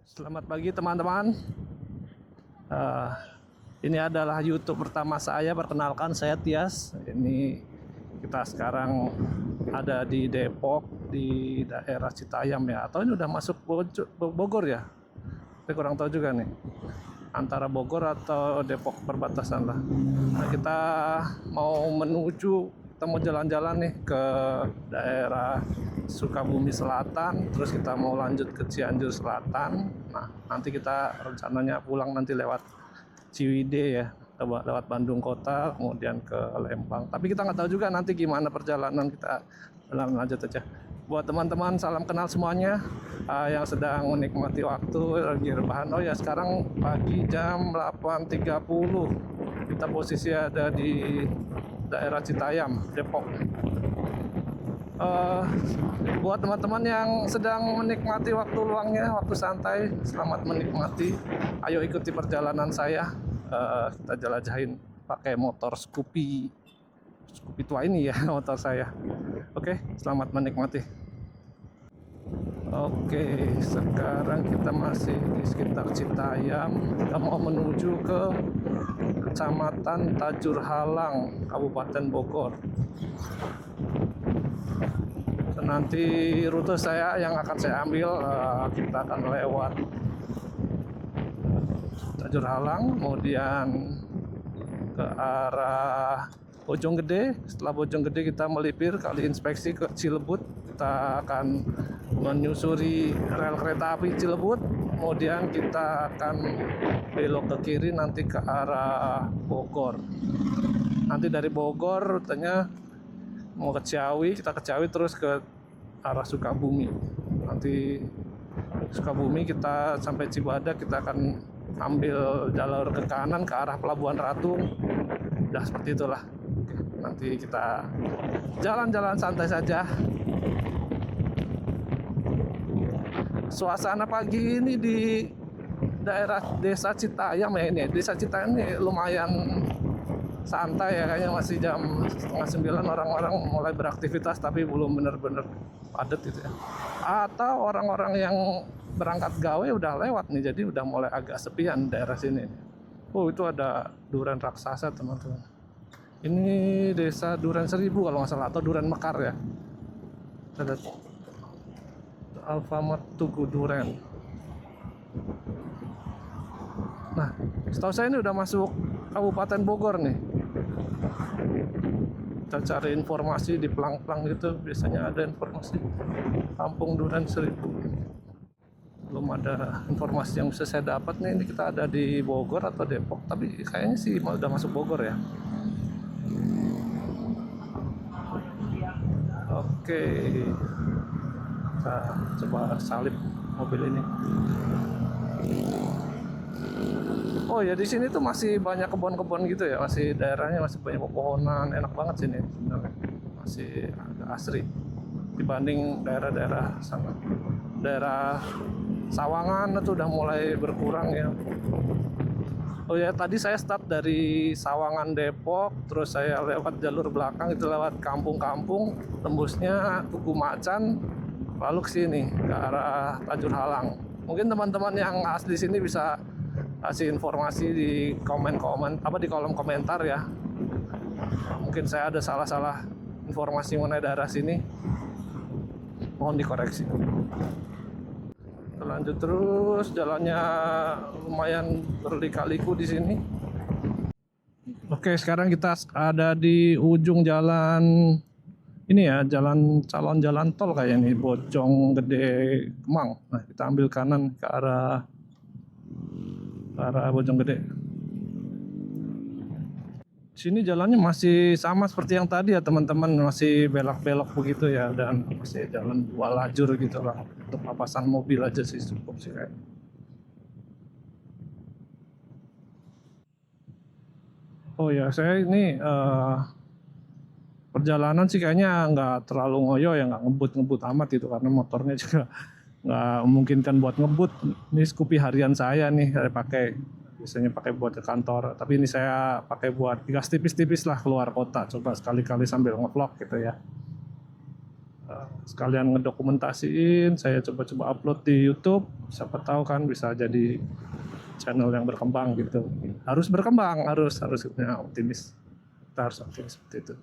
Selamat pagi teman-teman. Eh, ini adalah YouTube pertama saya. Perkenalkan, saya Tias. Ini kita sekarang ada di Depok, di daerah Citayam ya. Atau ini udah masuk Bogor ya? Saya kurang tahu juga nih. Antara Bogor atau Depok perbatasan lah. Nah, kita mau menuju, kita mau jalan-jalan nih ke daerah Sukabumi Selatan, terus kita mau lanjut ke Cianjur Selatan. Nah, nanti kita rencananya pulang nanti lewat Ciwidey ya, lewat Bandung Kota, kemudian ke Lembang. Tapi kita nggak tahu juga nanti gimana perjalanan, kita lanjut aja. Buat teman-teman, salam kenal semuanya yang sedang menikmati waktu lagi rebahan. Oh ya, sekarang pagi jam 8.30. Kita posisi ada di daerah Citayam, Depok. Buat teman-teman yang sedang menikmati waktu luangnya, waktu santai, selamat menikmati. Ayo ikuti perjalanan saya. Kita jelajahin pakai motor Scoopy tua ini ya, motor saya. Oke, selamat menikmati. Oke, sekarang kita masih di sekitar Citayam. Kita mau menuju ke Kecamatan Tajur Halang, Kabupaten Bogor. Nanti rute saya yang akan saya ambil, kita akan lewat Tajur Halang, kemudian ke arah Bojonggede. Setelah Bojonggede kita melipir kali inspeksi ke Cilebut. Kita akan menyusuri rel kereta api Cilebut, kemudian kita akan belok ke kiri nanti ke arah Bogor. Nanti dari Bogor rutenya mau ke Ciawi, kita ke Ciawi terus ke arah Sukabumi. Nanti Sukabumi kita sampai Cibadak, kita akan ambil jalur ke kanan ke arah Pelabuhan Ratu. Udah seperti itulah. Oke, nanti kita jalan-jalan santai saja. Suasana pagi ini di daerah Desa Citayam ya, ini Desa Citayam ini lumayan santai ya, kayaknya masih jam 8:30 orang-orang mulai beraktivitas, tapi belum benar-benar padat gitu ya. Atau orang-orang yang berangkat gawe udah lewat nih, jadi udah mulai agak sepian daerah sini. Oh, itu ada duren raksasa teman-teman. Ini Desa Duren Seribu kalau nggak salah, atau Duren Mekar ya. Ada Alfamart Tugu Duren. Nah, setahu saya ini udah masuk Kabupaten Bogor nih. Kita cari informasi di pelang-pelang gitu, biasanya ada informasi Kampung Duren Seribu. Belum ada informasi yang bisa saya dapat nih. Ini kita ada di Bogor atau Depok, tapi kayaknya sih udah masuk Bogor ya. Oke, kita coba salip mobil ini. Oh ya, di sini tuh masih banyak kebun-kebun gitu ya, masih daerahnya masih banyak pepohonan, enak banget sini sebenarnya. Masih agak asri dibanding daerah-daerah sana. Daerah Sawangan itu udah mulai berkurang ya. Oh ya, tadi saya start dari Sawangan Depok, terus saya lewat jalur belakang itu lewat kampung-kampung, tembusnya Tugu Macan, lalu ke sini ke arah Tajur Halang. Mungkin teman-teman yang asli sini bisa kasih informasi di di kolom komentar ya. Mungkin saya ada salah-salah informasi mengenai daerah sini, mohon dikoreksi. Lanjut terus, jalannya lumayan berlika-liku di sini. Oke, sekarang kita ada di ujung jalan ini ya, calon jalan tol kayak ini, Bojonggede Kemang. Nah, kita ambil kanan ke arah Bojonggede. Sini jalannya masih sama seperti yang tadi ya teman-teman, masih belok-belok begitu ya, dan masih jalan dua lajur gitu lah. Untuk papasan mobil aja sih cukup sih kayak. Oh ya, saya ini perjalanan sih kayaknya nggak terlalu ngoyo ya, nggak ngebut-ngebut amat gitu, karena motornya juga nggak memungkinkan buat ngebut. Ini Scoopy harian saya nih, saya pakai. Biasanya pakai buat ke kantor, tapi ini saya pakai buat gas tipis-tipis lah keluar kota. Coba sekali-kali sambil ngevlog gitu ya. sekalian ngedokumentasiin, saya coba-coba upload di YouTube, siapa tahu kan bisa jadi channel yang berkembang gitu. Harus berkembang, harus ya, optimis. Kita harus optimis seperti itu.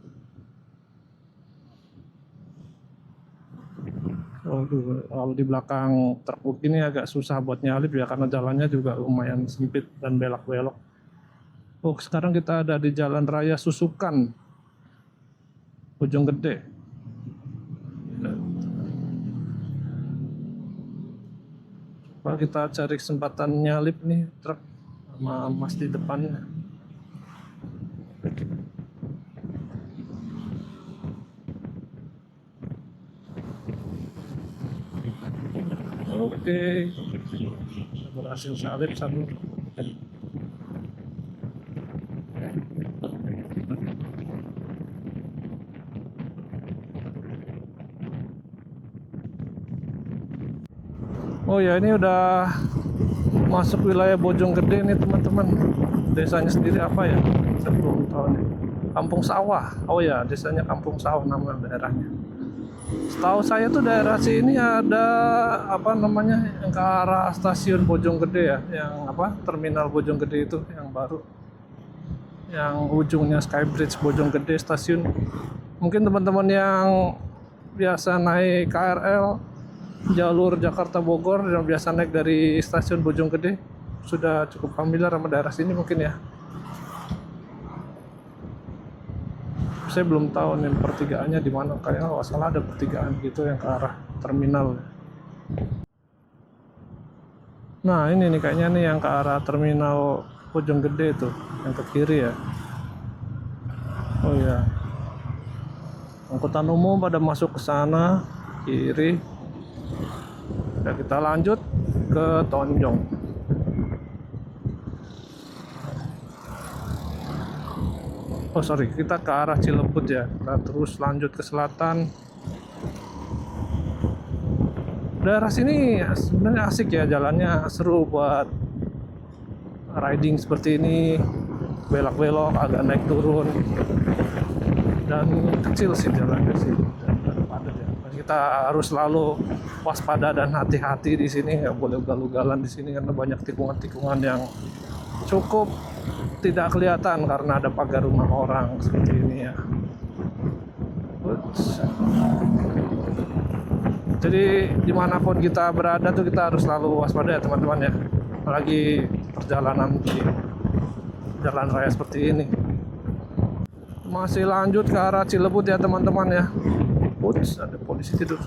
Kalau di belakang truk ini agak susah buat nyalip ya, karena jalannya juga lumayan sempit dan belok-belok. Oh, sekarang kita ada di Jalan Raya Susukan, Bojonggede. Coba kita cari kesempatan nyalip nih truk sama mas di depannya. Oke, berhasil salib satu. Oh ya, ini udah masuk wilayah Bojonggede nih teman-teman. Desanya sendiri apa ya? Saya belum tahu nih. Kampung Sawah. Oh ya, desanya Kampung Sawah nama daerahnya. Setahu saya tuh daerah sini ada apa namanya yang ke arah stasiun Bojonggede ya, yang apa terminal Bojonggede itu yang baru, yang ujungnya Skybridge Bojonggede stasiun. Mungkin teman-teman yang biasa naik KRL jalur Jakarta Bogor yang biasa naik dari stasiun Bojonggede sudah cukup familiar sama daerah sini mungkin ya. Saya belum tahu nih pertigaannya di mana, kayaknya kalau salah ada pertigaan gitu yang ke arah terminal. Nah ini nih kayaknya nih yang ke arah terminal Bojonggede itu yang ke kiri ya. Oh ya, angkutan umum pada masuk ke sana kiri. Ya, kita lanjut ke Tonjong. Oh sorry, kita ke arah Cilebut ya. Kita terus lanjut ke selatan. Daerah sini sebenarnya asik ya, jalannya seru buat riding seperti ini, belok-belok, agak naik turun, dan kecil sih jalannya sih. Dan padat ya. Kita harus selalu waspada dan hati-hati di sini, nggak boleh ugal-ugalan di sini karena banyak tikungan-tikungan yang cukup tidak kelihatan karena ada pagar rumah orang seperti ini ya. Jadi dimanapun kita berada tuh kita harus selalu waspada ya teman-teman ya, apalagi perjalanan di jalan raya seperti ini. Masih lanjut ke arah Cilebut ya teman-teman ya. Uts, ada polisi tidur.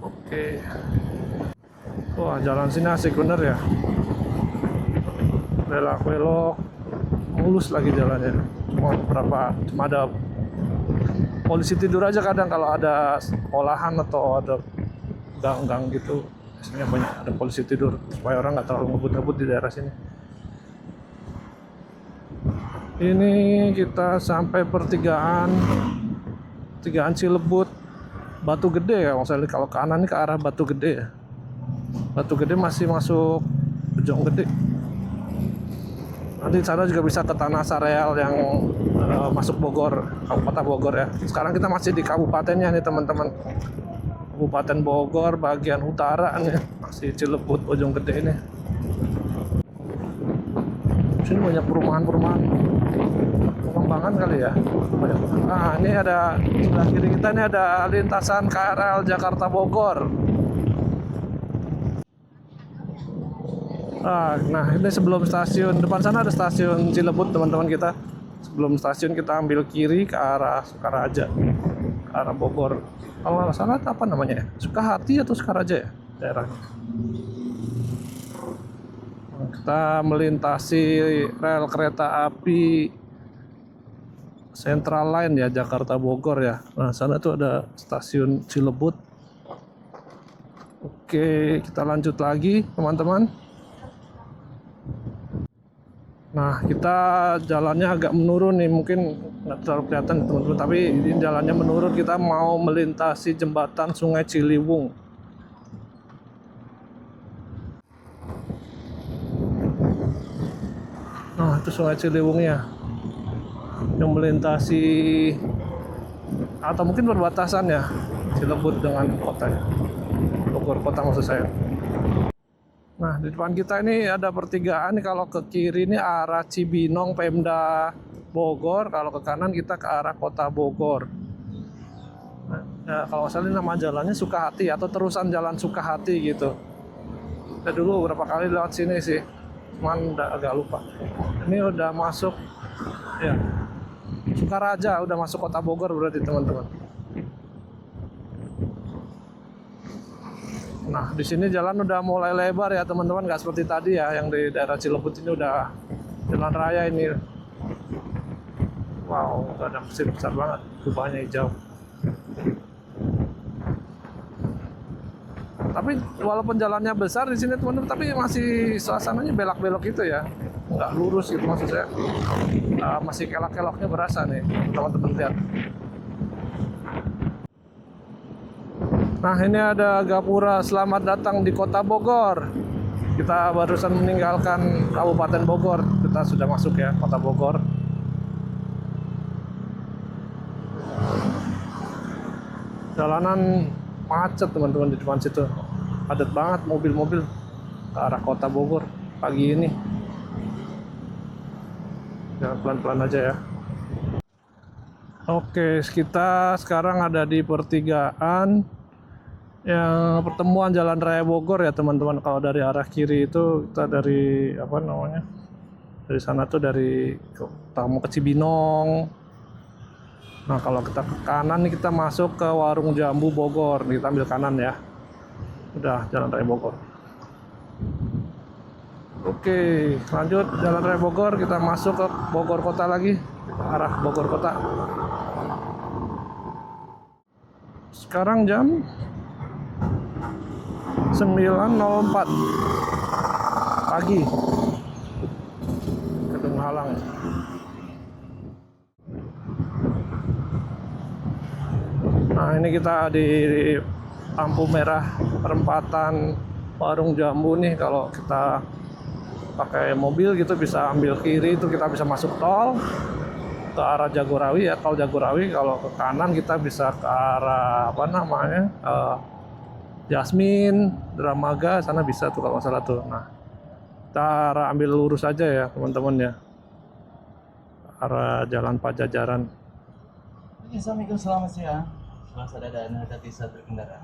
Oke. Wah, jalan sini asik bener ya. Belok-belok, mulus lagi jalannya. Cuma ada polisi tidur aja kadang kalau ada sekolahan atau ada gang-gang gitu. Biasanya banyak ada polisi tidur supaya orang nggak terlalu ngebut-ngebut di daerah sini. Ini kita sampai pertigaan Cilebut Batu Gede ya. Kalau ke kanan ini ke arah Batu Gede ya. Batu Gede masih masuk Bojonggede. Nanti di sana juga bisa ke Tanah Sareal yang masuk Bogor, Kabupaten Bogor ya. Sekarang kita masih di kabupatennya nih teman-teman. Kabupaten Bogor bagian utara nih, masih Cilebut Bojonggede ini. Sini banyak perumahan-perumahan, pengembangan kali ya. Banyak. Nah ini ada sebelah kiri kita ini ada lintasan KRL Jakarta Bogor. Nah ini sebelum stasiun, depan sana ada stasiun Cilebut teman-teman kita. Sebelum stasiun kita ambil kiri ke arah Sukaraja, ke arah Bogor. Kalau nggak salah apa namanya ya? Sukahati atau Sukaraja ya daerahnya. Nah, kita melintasi rel kereta api Central Line ya Jakarta Bogor ya. Nah sana tuh ada stasiun Cilebut. Oke kita lanjut lagi teman-teman. Nah kita jalannya agak menurun nih, mungkin nggak terlalu kelihatan teman-teman, tapi ini jalannya menurun. Kita mau melintasi jembatan Sungai Ciliwung. Nah itu Sungai Ciliwungnya yang melintasi atau mungkin perbatasan ya Cilebut dengan kotanya, Bogor kota maksud saya. Nah, di depan kita ini ada pertigaan nih, kalau ke kiri ini arah Cibinong Pemda Bogor, kalau ke kanan kita ke arah Kota Bogor. Nah, ya, kalau nggak salah ini nama jalannya Sukahati atau terusan Jalan Sukahati gitu. Saya dulu beberapa kali lewat sini sih, cuman agak lupa. Ini udah masuk ya Sukaraja, udah masuk Kota Bogor berarti teman-teman. Nah, di sini jalan udah mulai lebar ya teman-teman, nggak seperti tadi ya yang di daerah Cilebut. Ini udah jalan raya ini. Wow, ada mesin besar banget, kubahnya hijau. Tapi walaupun jalannya besar di sini teman-teman, tapi masih suasananya belok-belok gitu ya, nggak lurus gitu maksud saya. Masih kelok-keloknya berasa nih teman-teman lihat. Nah, ini ada Gapura selamat datang di Kota Bogor. Kita barusan meninggalkan Kabupaten Bogor, kita sudah masuk ya Kota Bogor. Jalanan macet teman-teman di depan situ, padat banget mobil-mobil ke arah Kota Bogor pagi ini. Jangan pelan-pelan aja ya. Oke, kita sekarang ada di pertigaan yang pertemuan Jalan Raya Bogor ya teman-teman. Kalau dari arah kiri itu kita dari apa namanya, dari sana tuh dari mau ke Cibinong. Nah, kalau kita ke kanan nih kita masuk ke Warung Jambu Bogor. Kita ambil kanan ya. Udah Jalan Raya Bogor. Oke, lanjut Jalan Raya Bogor, kita masuk ke Bogor Kota lagi, ke arah Bogor Kota. Sekarang jam 9.04 pagi. Gedung Halang ya. Nah, ini kita di lampu merah perempatan Warung Jambu nih. Kalau kita pakai mobil gitu bisa ambil kiri, itu kita bisa masuk tol ke arah Jagorawi ya, tol Jagorawi. Kalau ke kanan kita bisa ke arah apa namanya, Jasmine, Dramaga, sana bisa tuh kalau nggak salah tuh. Nah, kita arah ambil lurus aja ya teman-teman ya, arah Jalan Pajajaran. Assalamualaikum, selamat siang. Waspada dan hati-hati saat berkendara.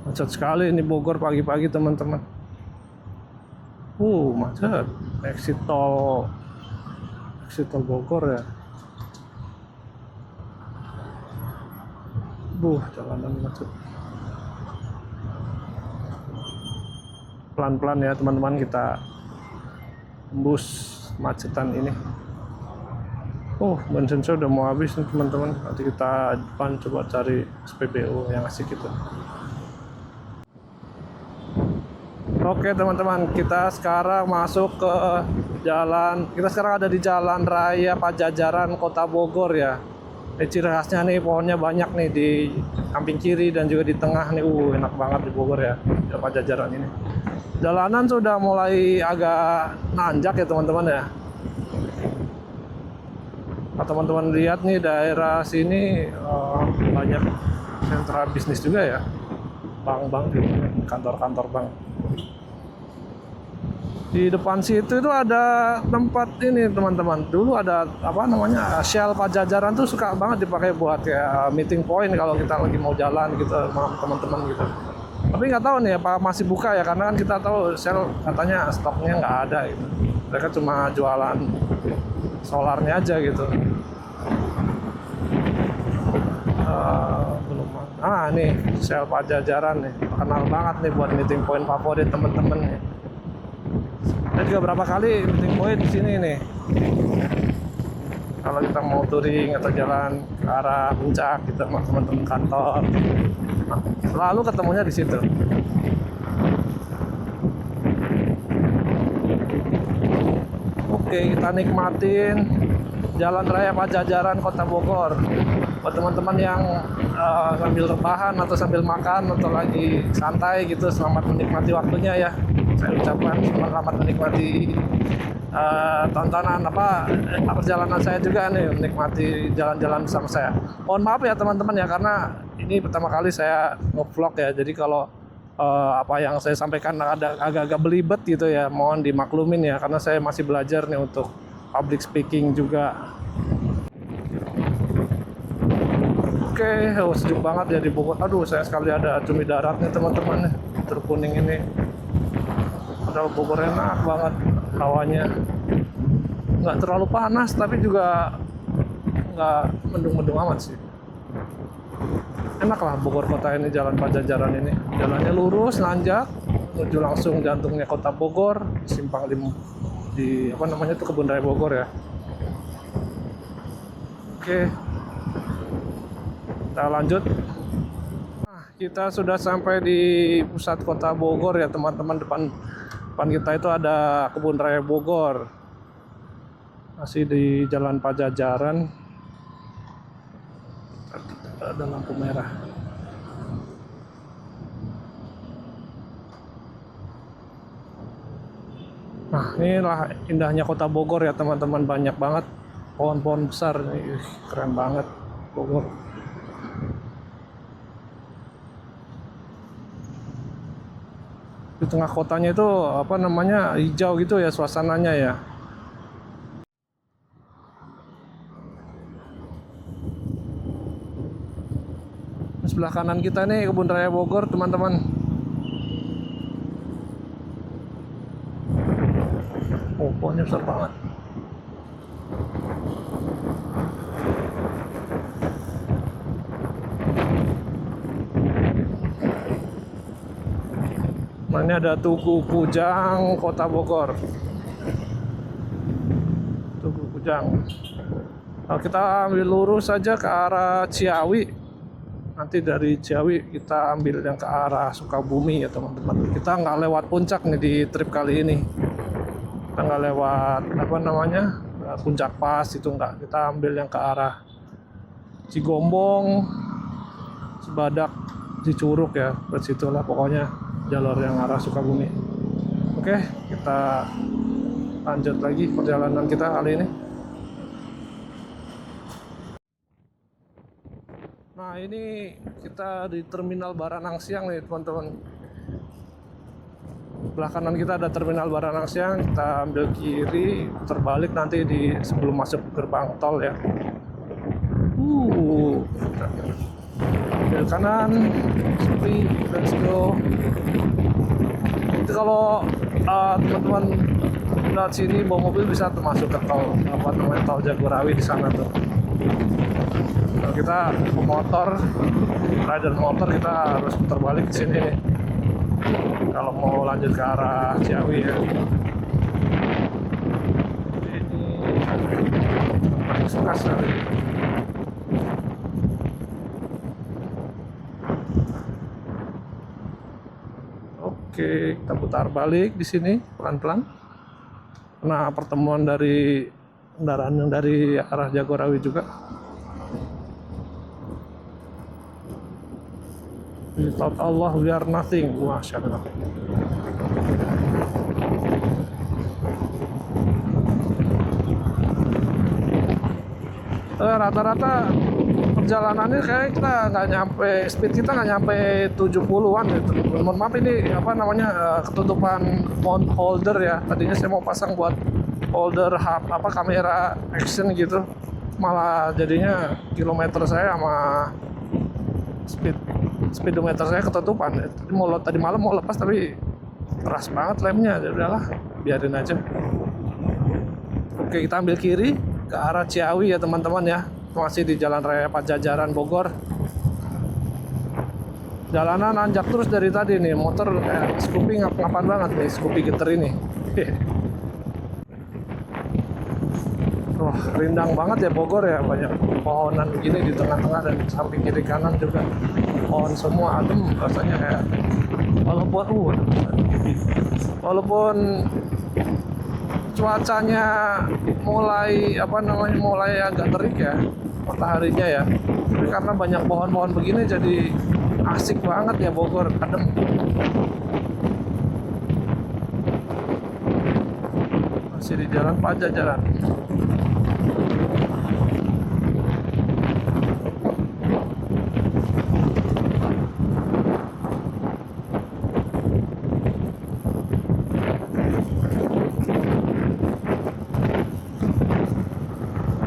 Macet sekali ini Bogor pagi-pagi teman-teman. Macet. Exit tol Bogor ya. Jalanan macet. Pelan-pelan ya teman-teman, kita tembus macetan ini. Bensin saya udah mau habis nih teman-teman. Nanti kita depan coba cari SPBU yang asik gitu. Oke teman-teman, kita sekarang masuk ke jalan. Kita sekarang ada di Jalan Raya Pajajaran Kota Bogor ya. Ciri khasnya nih pohonnya banyak nih di samping kiri dan juga di tengah nih. Enak banget di Bogor ya, Jalan Pajajaran ini. Jalanan sudah mulai agak nanjak ya teman-teman ya. Kalau teman-teman lihat nih daerah sini banyak sentra bisnis juga ya, bank-bank gitu, kantor-kantor bank. Di depan situ itu ada tempat ini teman-teman. Dulu ada apa namanya, Shell Pajajaran tuh suka banget dipakai buat kayak meeting point kalau kita lagi mau jalan gitu sama teman-teman gitu. Tapi nggak tahu nih apa masih buka ya, karena kan kita tahu Shell katanya stoknya nggak ada gitu. Mereka cuma jualan solarnya aja gitu. Nih Shell Pajajaran nih, kenal banget nih buat meeting point favorit temen-temen nih. Saya juga berapa kali meeting point di sini nih. Kalau kita mau touring atau jalan ke arah puncak gitu sama teman-teman kantor, selalu ketemunya di situ. Oke, kita nikmatin Jalan Raya Pajajaran Kota Bogor. Buat teman-teman yang sambil rebahan atau sambil makan atau lagi santai gitu, selamat menikmati waktunya ya. Saya ucapkan selamat menikmati tontonan perjalanan saya juga nih, menikmati jalan-jalan bersama saya. Mohon maaf ya teman-teman ya, karena ini pertama kali saya nge-vlog ya, jadi kalau apa yang saya sampaikan ada agak-agak belibet gitu ya, mohon dimaklumin ya, karena saya masih belajar nih untuk public speaking juga. Oke, sejuk banget ya di Bogor. Aduh, sayang sekali ada cumi darat nih teman-teman nih, truk kuning ini. Padahal Bogor enak banget hawanya, nggak terlalu panas tapi juga nggak mendung-mendung amat sih. Enak lah Bogor kota ini, jalan Pajajaran ini, jalannya lurus nanjak menuju langsung jantungnya kota Bogor, simpang di apa namanya itu Kebun Raya Bogor ya. Oke, kita lanjut. Nah, kita sudah sampai di pusat kota Bogor ya teman-teman. Depan kita itu ada Kebun Raya Bogor, masih di Jalan Pajajaran. Ada lampu merah. Nah, inilah indahnya kota Bogor ya teman-teman, banyak banget pohon-pohon besar. Keren banget Bogor. Di tengah kotanya itu apa namanya, hijau gitu ya suasananya ya. Di sebelah kanan kita nih Kebun Raya Bogor teman-teman. Oh, pohonnya besar banget. Nah, ini ada Tugu Kujang Kota Bogor. Tugu Kujang. Nah, kita ambil lurus saja ke arah Ciawi. Nanti dari Ciawi kita ambil yang ke arah Sukabumi ya teman-teman. Kita nggak lewat puncak nih di trip kali ini. Kita nggak lewat apa namanya, Puncak Pas itu nggak. Kita ambil yang ke arah Cigombong, Cibadak, Cicurug ya. Bersitulah pokoknya jalur yang arah Sukabumi. Oke, kita lanjut lagi perjalanan kita kali ini. Nah, ini kita di Terminal Baranang Siang nih teman-teman. Sebelah kanan kita ada Terminal Baranang Siang. Kita ambil kiri, terbalik nanti di sebelum masuk gerbang tol ya. Ambil kanan, sepi, let's go. Itu kalau teman-teman lewat sini bawa mobil bisa masuk ke tol apa namanya, tol Jagorawi di sana tuh. Kalau kita motor, rider motor, kita harus putar balik ke sini nih. Kalau mau lanjut ke arah Ciawi ya. Ini paling suka sekali. Oke, kita putar balik di sini pelan-pelan. Nah, pertemuan dari kendaraan yang dari arah Jagorawi juga. Without Allah we are nothing. Masya Allah. Rata-rata perjalanannya kayak kita nggak nyampe, speed kita nggak nyampe 70-an gitu. Mohon maaf ini apa namanya, ketutupan mount holder ya. Tadinya saya mau pasang buat holder apa kamera action gitu, malah jadinya kilometer saya sama speedometer saya ketutupan. Tadi malam mau lepas tapi keras banget lemnya. Ya udahlah, biarin aja. Oke, kita ambil kiri ke arah Ciawi ya teman-teman ya. Masih di Jalan Raya Pajajaran Bogor. Jalanan nanjak terus dari tadi nih, motor Scoopy ngap-ngapan banget nih, Scoopy geter ini. Wah, rindang banget ya Bogor ya, banyak pohonan begini di tengah-tengah dan samping kiri kanan juga pohon semua, adem rasanya kayak. Walaupun cuacanya mulai mulai agak terik ya mataharinya ya, tapi karena banyak pohon-pohon begini jadi asik banget ya Bogor, adem. masih di Jalan Pajajaran.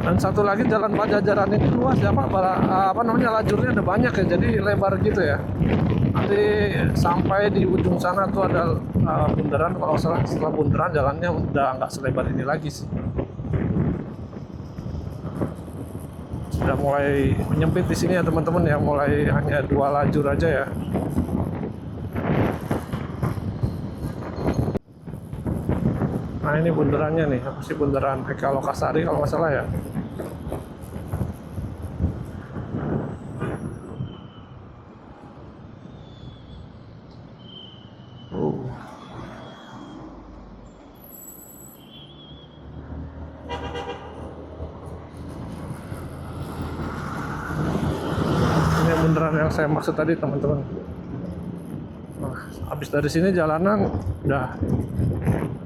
Dan satu lagi Jalan Pajajaran ini luas ya Pak, apa namanya, lajurnya ada banyak ya, jadi lebar gitu ya. Nanti sampai di ujung sana tuh ada bundaran, kalau salah setelah bundaran jalannya udah nggak selebar ini lagi sih. Sudah mulai menyempit di sini ya teman-teman ya, mulai hanya 2 lajur aja ya. Nah ini bundarannya nih, apa sih, bundaran Eka Lokasari kalau nggak salah ya. Ini bundaran yang saya maksud tadi teman-teman. Nah, habis dari sini jalanan udah,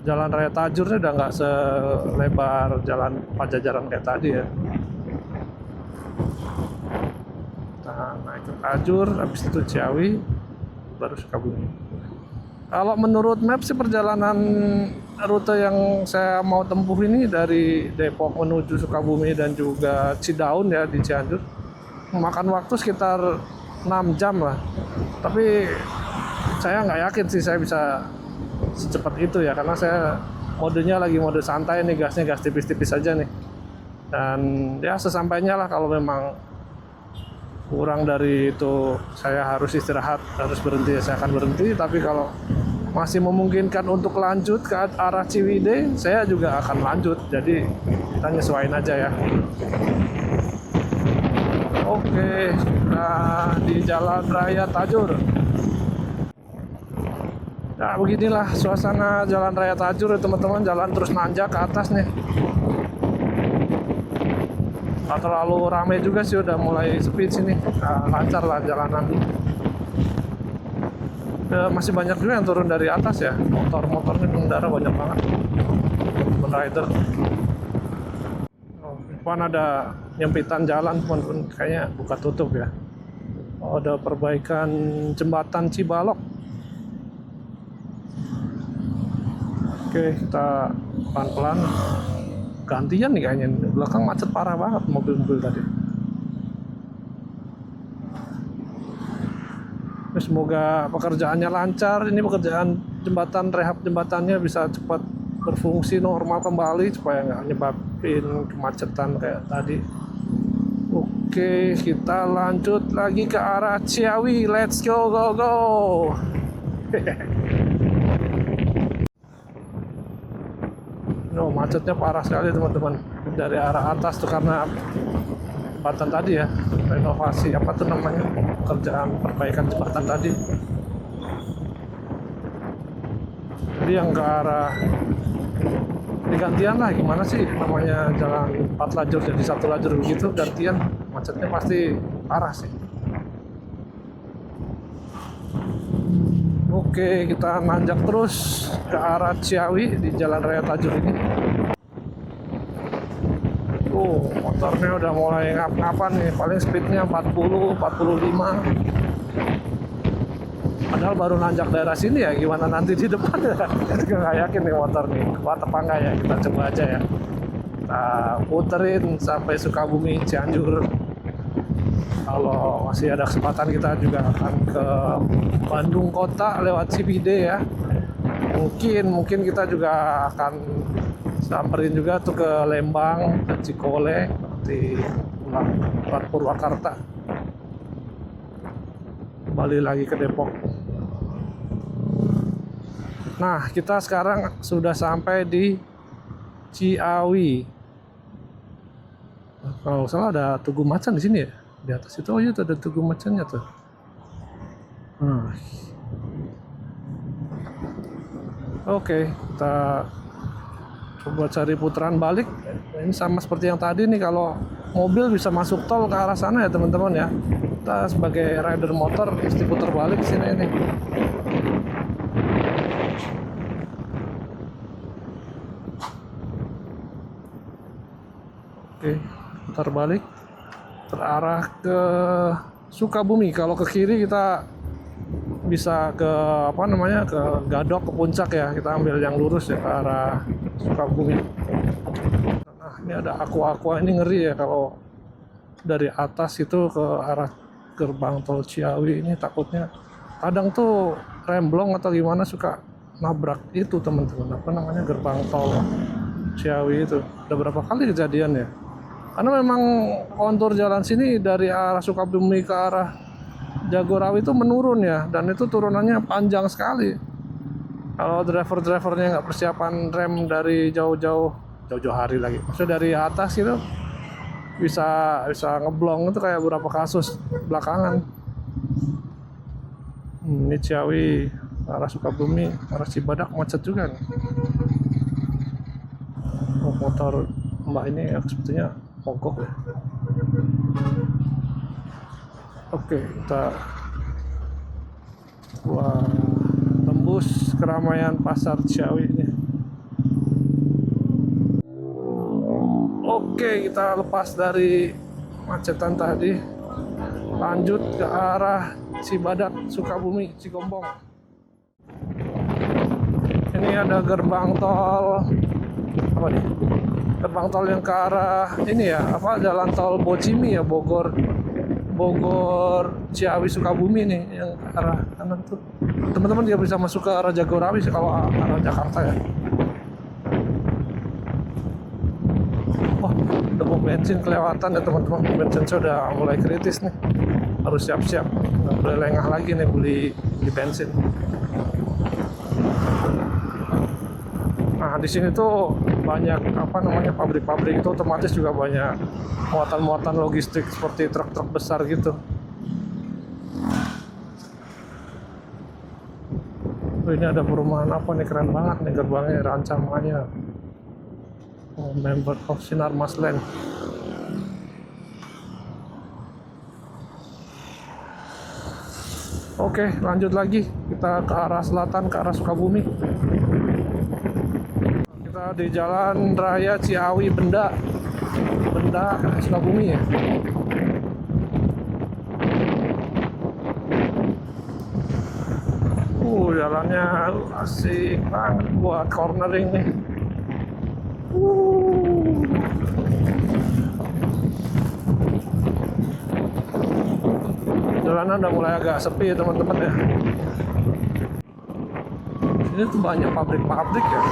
Jalan Raya Tajurnya udah nggak selebar Jalan Pajajaran kayak tadi ya. Nah, naik ke Tajur, habis itu Ciawi, baru Sukabumi. Kalau menurut map sih perjalanan rute yang saya mau tempuh ini dari Depok menuju Sukabumi dan juga Cidaun ya di Cianjur, memakan waktu sekitar 6 jam lah. Tapi saya nggak yakin sih saya bisa secepat itu ya, karena saya modenya lagi mode santai nih, gasnya gas tipis-tipis aja nih. Dan ya sesampainya lah, kalau memang kurang dari itu saya harus istirahat, harus berhenti, saya akan berhenti. Tapi kalau masih memungkinkan untuk lanjut ke arah Ciwidey, saya juga akan lanjut. Jadi kita nyesuaiin aja ya. Oke, nah di Jalan Raya Tajur. Nah beginilah suasana Jalan Raya Tajur ya teman-teman, jalan terus nanjak ke atas nih. Nggak terlalu ramai juga sih, udah mulai sepi sini, lancar lah jalanan. Masih banyak juga yang turun dari atas ya, motor-motornya pengendara banyak banget, teman rider. Depan ada nyempitan jalan teman-teman, kayaknya buka tutup ya. Ada perbaikan jembatan Cibalok. Oke, kita pelan-pelan gantian nih kayaknya. Belakang macet parah banget mobil-mobil tadi. Semoga pekerjaannya lancar. Ini pekerjaan jembatan, rehab jembatannya bisa cepat berfungsi normal kembali supaya nggak nyebabin kemacetan kayak tadi. Oke, kita lanjut lagi ke arah Ciawi. Let's go, go, go. No, macetnya parah sekali teman-teman dari arah atas tuh, karena jembatan tadi ya, renovasi apa tuh namanya, pekerjaan perbaikan jembatan tadi. Jadi yang ke arah digantian lah, gimana sih namanya, jalan 4 lajur jadi 1 lajur begitu, gantian, macetnya pasti parah sih. Oke, kita nanjak terus ke arah Ciawi di Jalan Raya Tajur ini. Motornya udah mulai ngap-ngapan nih, paling speednya 40, 45. Padahal baru nanjak daerah sini ya, gimana nanti di depan ya. Saya juga nggak yakin nih motor nih, kuat apa enggak ya, kita coba aja ya. Kita puterin sampai Sukabumi, Cianjur. Kalau masih ada kesempatan kita juga akan ke Bandung kota lewat Ciwidey ya. Mungkin kita juga akan samperin juga tuh ke Lembang, ke Cikole, nanti pulang ke Purwakarta. Kembali lagi ke Depok. Nah, kita sekarang sudah sampai di Ciawi. Kalau salah ada Tugu Macan di sini ya. Di atas itu, oh iya tuh ada Tugu Macannya tuh. Oke, kita coba cari putaran balik. Ini sama seperti yang tadi nih, kalau mobil bisa masuk tol ke arah sana ya teman-teman ya. Kita sebagai rider motor mesti putar balik sini ini. Oke, putar balik terarah ke Sukabumi. Kalau ke kiri kita bisa ke ke Gadok, ke puncak ya. Kita ambil yang lurus ya ke arah Sukabumi. Nah, ini ada aqua ini ngeri ya kalau dari atas itu ke arah gerbang tol Ciawi ini, takutnya kadang tuh remblong atau gimana suka nabrak itu teman-teman, gerbang tol Ciawi itu. Udah berapa kali kejadian ya, karena memang kontur jalan sini dari arah Sukabumi ke arah Jagorawi itu menurun ya, dan itu turunannya panjang sekali. Kalau drivernya nggak persiapan rem dari jauh-jauh hari lagi, maksudnya dari atas itu bisa ngeblong, itu kayak beberapa kasus belakangan. Ini Ciawi arah Sukabumi, arah Cibadak macet juga nih. Motor mbak ini ya, sepertinya mogok ya. Oke, kita tembus keramaian pasar Ciawi ini. Oke, kita lepas dari macetan tadi, lanjut ke arah Cibadak, Sukabumi, Cigombong. Ini ada gerbang tol gerbang tol yang ke arah ini ya, jalan tol Bocimi ya, Bogor Ciawi Sukabumi nih, yang arah kanan tuh. Teman-teman dia bisa masuk ke arah Jagorawi sih kalau arah Jakarta ya. Oh, udah mau bensin kelewatan ya teman-teman. Bensin sudah mulai kritis nih. Harus siap-siap. Nggak boleh lengah lagi nih beli bensin. Nah, di sini tuh banyak pabrik-pabrik itu, otomatis juga banyak muatan-muatan logistik seperti truk-truk besar gitu. Ini ada perumahan apa nih, keren banget nih gerbangnya, rancangannya. Member of Sinarmas Land. Oke, lanjut lagi kita ke arah selatan, ke arah Sukabumi. Kita di Jalan Raya Ciawi Benda Sukabumi ya. Jalannya asik banget buat cornering nih. Jalanan udah mulai agak sepi ya teman-teman ya. Ini tuh banyak pabrik-pabrik ya.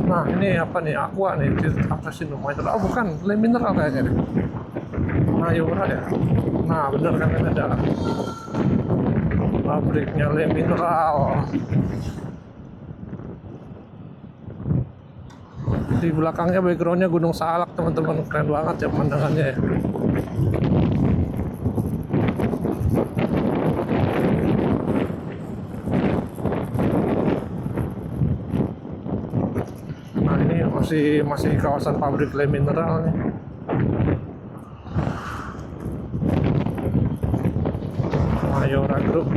Nah, ini apa nih, aqua nih, apa sih namanya? Oh bukan, Le Mineral kayaknya nih. Mayora ya. Nah bener kan, ada pabriknya Le Mineral. Di belakangnya backgroundnya Gunung Salak teman-teman, keren banget ya pemandangannya ya. Nah ini masih kawasan pabrik Le Mineral nih. Mayora Group.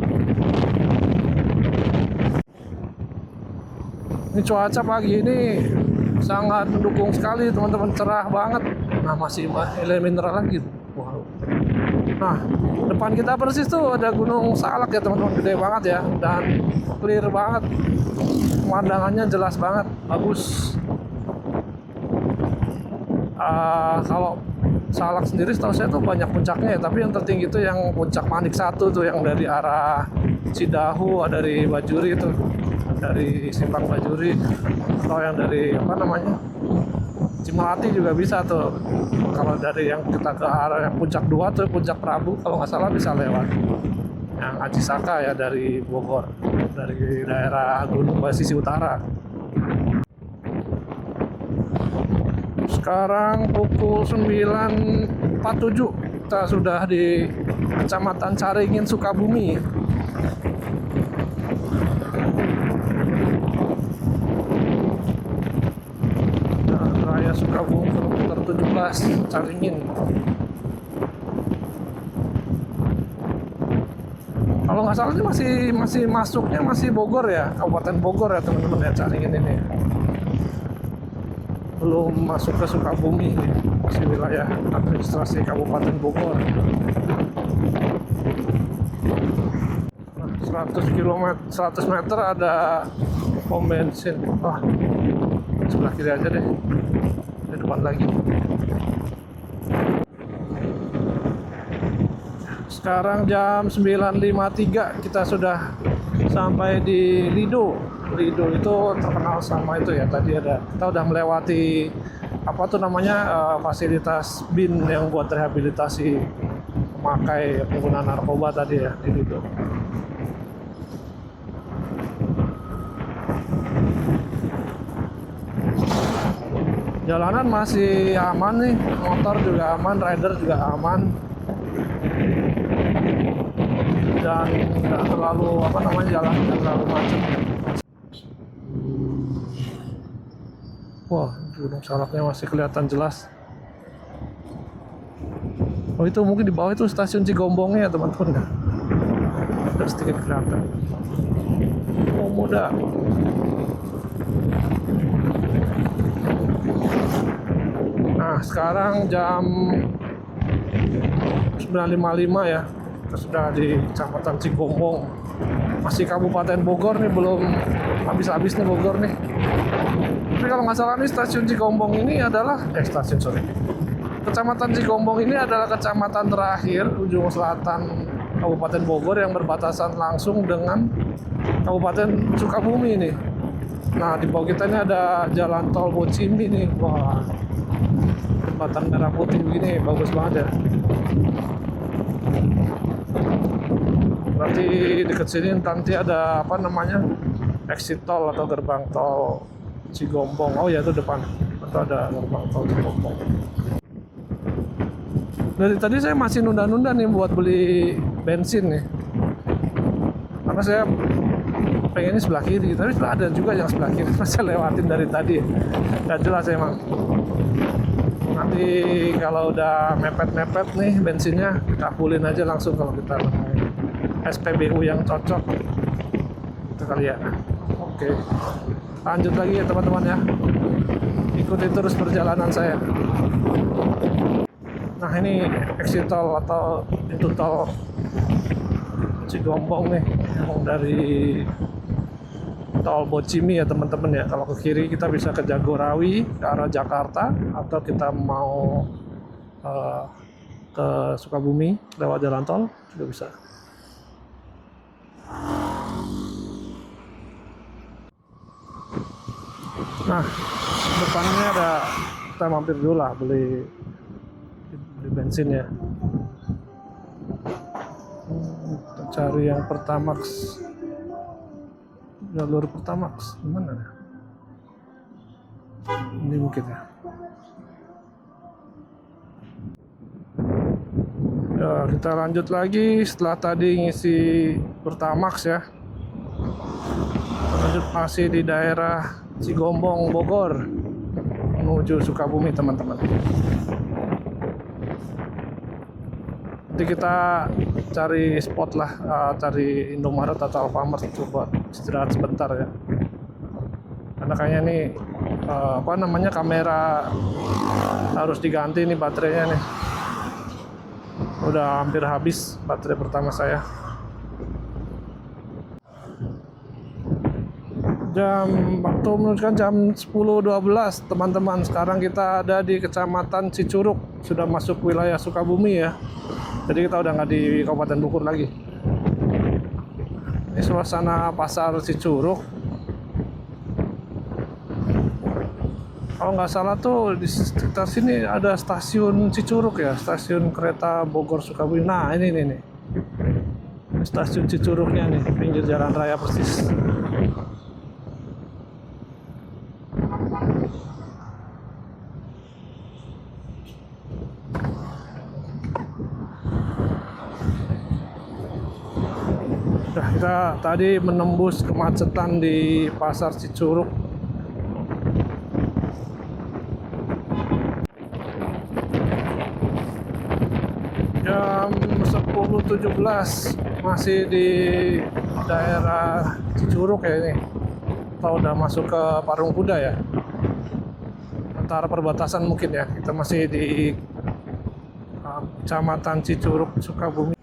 Ini cuaca pagi ini sangat mendukung sekali teman-teman, cerah banget. Nah masih Le Mineral lagi. Wow. Nah depan kita persis tuh ada Gunung Salak ya teman-teman, gede banget ya, dan clear banget, pemandangannya jelas banget, bagus. Kalau Salak sendiri setahu saya tuh banyak puncaknya ya, tapi yang tertinggi itu yang puncak Manik 1 tuh, yang dari arah Cidahu, dari Bajuri itu, dari Simpang Bajuri, atau yang dari Cimelati juga bisa tuh. Kalau dari yang kita ke arah yang puncak 2 tuh, puncak Prabu kalau nggak salah bisa lewat yang Aji Saka ya, dari Bogor, dari daerah Gunung Basisi Utara. Sekarang pukul 9.47, kita sudah di Kecamatan Caringin, Sukabumi. Raya Sukabumi kilometer 17, Caringin. Kalau Kalau nggak salah ini masih masuknya masih Bogor ya, Kabupaten Bogor ya teman-teman ya, Caringin ini. Belum masuk ke Sukabumi, masih wilayah administrasi Kabupaten Bogor. 100 meter ada pom bensin. Sebelah kiri aja deh, di depan lagi. Sekarang jam 9.53, kita sudah sampai di Lido. Lido itu terkenal sama itu ya, tadi kita udah melewati apa tuh namanya, fasilitas BIN yang buat rehabilitasi pemakai pengguna narkoba tadi ya di Lido. Jalanan masih aman nih, motor juga aman, rider juga aman, dan nggak terlalu jalan nggak terlalu macet. Wah, Gunung Salaknya masih kelihatan jelas. Oh, itu mungkin di bawah itu stasiun Cigombongnya ya teman-teman ya. Ada sedikit kelihatan. Oh, muda. Nah, sekarang jam 9.55 ya. Kita sudah di Kecamatan Cigombong. Masih Kabupaten Bogor nih, belum habis-habis nih Bogor nih. Tapi kalau nggak salah nih stasiun Cigombong ini adalah Kecamatan Cigombong ini adalah kecamatan terakhir ujung selatan Kabupaten Bogor yang berbatasan langsung dengan Kabupaten Sukabumi nih. Nah, di bawah kita ini ada jalan tol Bocimi nih. Wah, jembatan merah putih begini, bagus banget ya. Berarti dekat sini nanti ada exit tol atau gerbang tol Cigombong. Oh ya, itu depan itu ada gerbang tol Cigombong. Dari tadi saya masih nunda-nunda nih buat beli bensin nih, karena saya pengennya sebelah kiri, tapi sudah ada juga yang sebelah kiri. Saya lewatin dari tadi, nggak jelas emang. Nanti kalau udah mepet-mepet nih bensinnya, kita fullin aja langsung kalau kita nemuin SPBU yang cocok itu kali ya. Oke, lanjut lagi ya teman-teman ya, ikuti terus perjalanan saya. Nah, ini exit tol atau pintu tol Cigombong nih, yang dari tol Bocimi ya teman-teman ya. Kalau ke kiri kita bisa ke Jagorawi ke arah Jakarta, atau kita mau ke Sukabumi lewat jalan tol juga bisa. Nah, depannya kita mampir dulu lah beli bensin ya. Kita cari yang Pertamax, jalur Pertamax gimana ya? Ini mungkin ya. Ya, kita lanjut lagi setelah tadi ngisi Pertamax ya. Lanjut masih di daerah Cigombong, Bogor, menuju Sukabumi teman-teman. Nanti kita cari spot lah, cari Indomaret atau Alfamart buat istirahat sebentar ya. Karena kayaknya nih kamera harus diganti nih baterainya nih. Udah hampir habis baterai pertama saya. Waktu menunjukkan jam 10.12 teman-teman. Sekarang kita ada di Kecamatan Cicurug, sudah masuk wilayah Sukabumi ya. Jadi kita udah nggak di Kabupaten Bogor lagi. Ini suasana pasar Cicurug. Kalau nggak salah tuh di sekitar sini ada stasiun Cicurug ya, stasiun kereta Bogor Sukabumi. Nah, ini nih. Ini stasiun Cicurugnya nih, pinggir jalan raya persis. Nah, kita tadi menembus kemacetan di pasar Cicurug. Jam 10.17 masih di daerah Cicurug ya ini. Atau udah masuk ke Parung Kuda ya. Antara perbatasan mungkin ya. Kita masih di Kecamatan Cicurug, Sukabumi.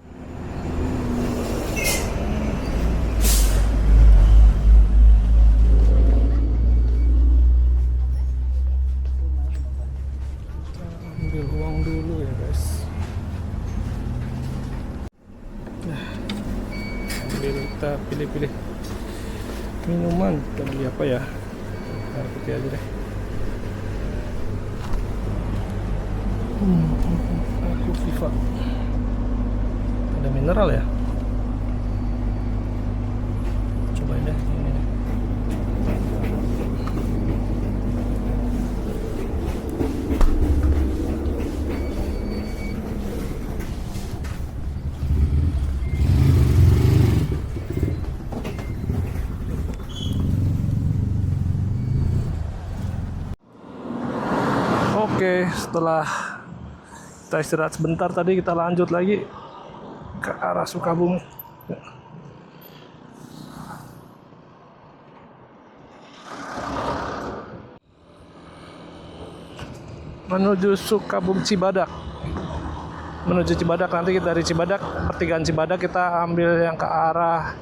Ambil uang dulu ya guys. Nah, ambil, kita pilih-pilih minuman. Kita beli apa ya? Air putih aja deh. Aku FIFA. Ada mineral ya? Cobain deh ini deh. Oke, setelah kita istirahat sebentar tadi, kita lanjut lagi ke arah Sukabumi. Menuju Sukabumi Cibadak. Menuju Cibadak, nanti dari Cibadak, pertigaan Cibadak kita ambil yang ke arah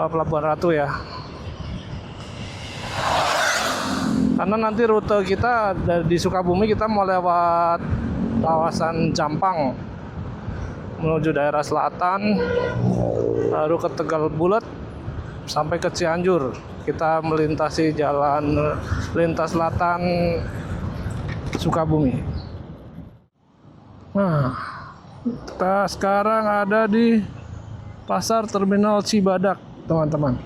Pelabuhan Ratu ya. Karena nanti rute kita di Sukabumi kita mau lewat kawasan Jampang menuju daerah selatan, baru ke Tegal Bulet sampai ke Cianjur. Kita melintasi jalan lintas selatan Sukabumi. Nah, kita sekarang ada di Pasar Terminal Cibadak, teman-teman.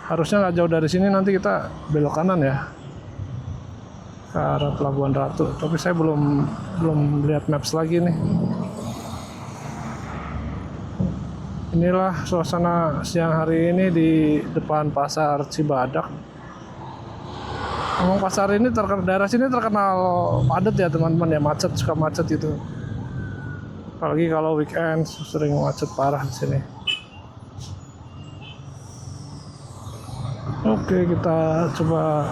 Harusnya nggak jauh dari sini, nanti kita belok kanan ya ke arah Pelabuhan Ratu. Tapi saya belum lihat maps lagi nih. Inilah suasana siang hari ini di depan Pasar Cibadak. Memang pasar ini daerah sini terkenal padat ya teman-teman ya, macet, suka macet gitu. Apalagi kalau weekend sering macet parah di sini. Oke, kita coba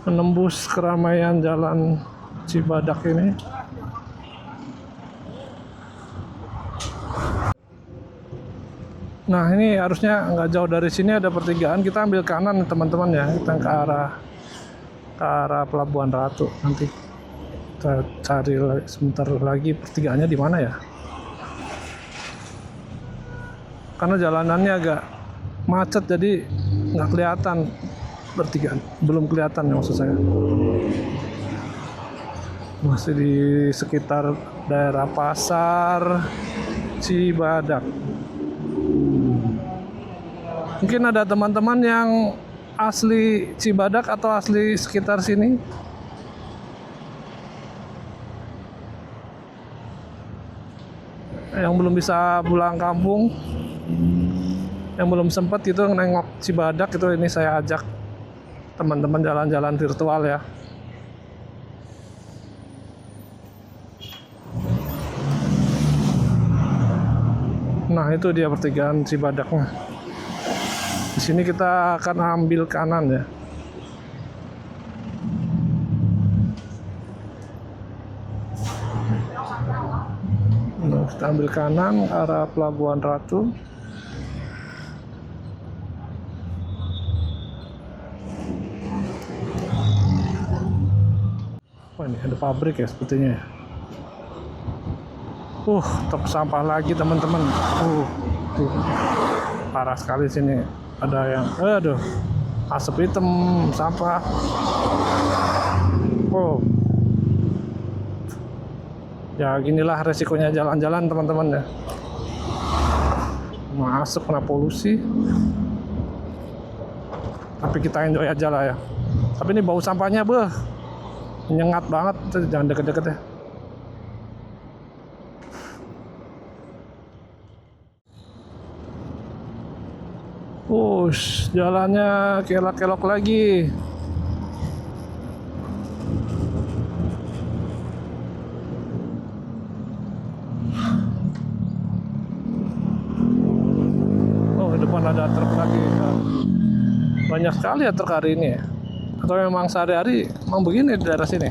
menembus keramaian jalan Cibadak ini. Nah, ini harusnya nggak jauh dari sini ada pertigaan. Kita ambil kanan teman-teman ya, kita ke arah Pelabuhan Ratu. Nanti kita cari sebentar lagi pertigaannya di mana ya. Karena jalanannya agak macet jadi nggak kelihatan pertigaan, belum kelihatan ya maksud saya. Masih di sekitar daerah Pasar Cibadak. Mungkin ada teman-teman yang asli Cibadak atau asli sekitar sini. Yang belum bisa pulang kampung, yang belum sempat itu nengok Cibadak, itu ini saya ajak teman-teman jalan-jalan virtual ya. Nah, itu dia pertigaan Cibadaknya. Di sini kita akan ambil kanan ya. Nah, kita ambil kanan ke arah Pelabuhan Ratu. Wah, ini ada pabrik ya sepertinya ya. Top sampah lagi teman-teman. Tuh. Parah sekali sini. Ada yang, aduh, asap hitam, sampah. Ya ginilah resikonya jalan-jalan teman-teman ya. Masuk kena polusi. Tapi kita enjoy aja lah ya. Tapi ini bau sampahnya menyengat banget, jangan deket-deket ya. Jalannya kelok-kelok lagi. banyak sekali ya truk hari ini ya. Atau memang sehari-hari memang begini di daerah sini.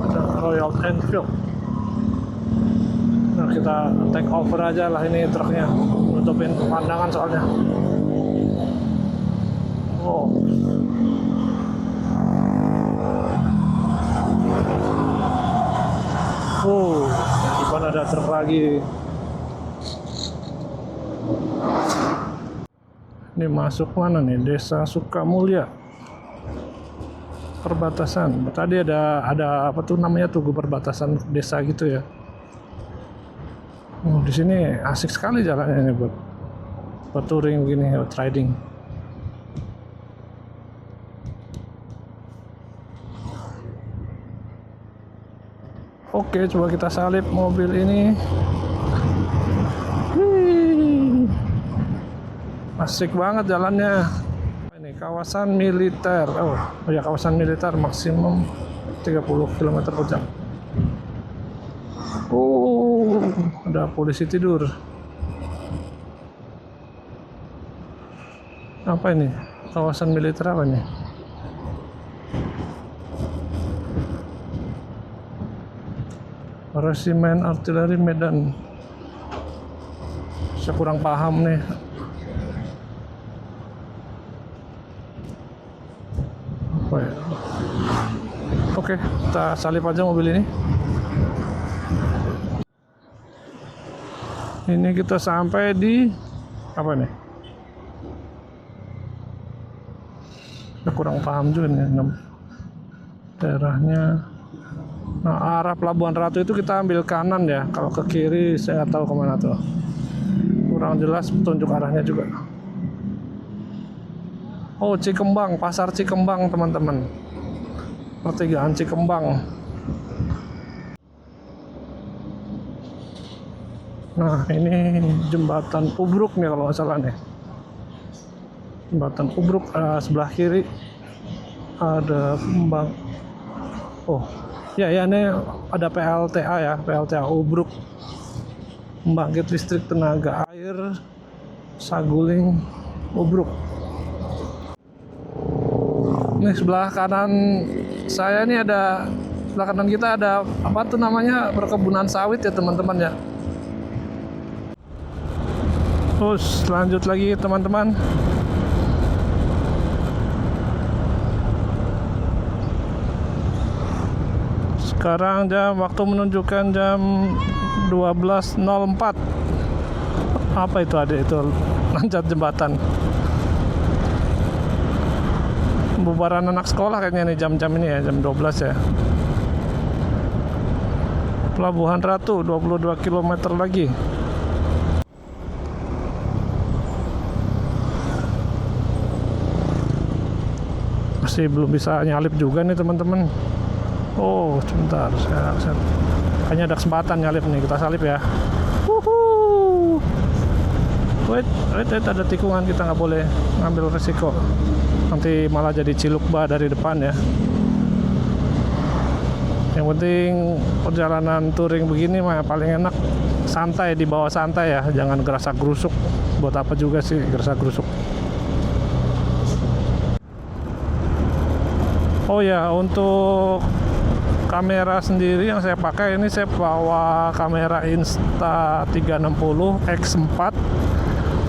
Ada Royal Enfield. Nah, kita take over aja lah ini truknya, nutupin pandangan soalnya. Oh. Depan ada truk lagi. Ini masuk mana nih? Desa Sukamulya. Perbatasan. Tadi ada apa tuh namanya, tugu perbatasan desa gitu ya. Di sini asik sekali jalannya ini buat touring begini, buat riding. Oke, coba kita salip mobil ini. Asik banget jalannya. Ini kawasan militer. Oh ya, kawasan militer maksimum 30 km per jam. Ada polisi tidur. Apa ini? Kawasan militer apa ini? Resimen Artileri Medan. Saya kurang paham nih. Apa ya? Oke, kita salip aja mobil ini. Ini kita sampai di apa nih? Saya kurang paham juga nih daerahnya. Nah, arah Pelabuhan Ratu itu kita ambil kanan ya. Kalau ke kiri saya nggak tahu kemana tuh. Kurang jelas petunjuk arahnya juga. Oh, Cikembang, pasar Cikembang teman-teman. Pertigaan Cikembang. Nah, ini jembatan Ubruk nih kalau nggak salah nih. Jembatan Ubruk, sebelah kiri ada Kembang. Oh, ya ini ada PLTA ya, PLTA Ubruk, pembangkit listrik tenaga air Saguling Ubruk. Nih sebelah kanan saya ini ada, sebelah kanan kita ada apa tuh namanya, perkebunan sawit ya teman-teman ya. Terus lanjut lagi teman-teman. Sekarang waktu menunjukkan jam 12.04. Apa itu ada itu loncat jembatan. Pembubaran anak sekolah kayaknya nih jam-jam ini ya, jam 12 ya. Pelabuhan Ratu 22 km lagi. Masih belum bisa nyalip juga nih teman-teman. Oh, sebentar, saya kayaknya ada kesempatan nyalip nih, kita salip ya. Wait, ada tikungan, kita nggak boleh ngambil resiko. Nanti malah jadi cilukba dari depan ya. Yang penting perjalanan touring begini mah paling enak santai, di bawah santai ya, jangan gerasak gerusuk. Buat apa juga sih gerasak gerusuk. Oh ya, untuk kamera sendiri yang saya pakai ini, saya bawa kamera Insta360 X4,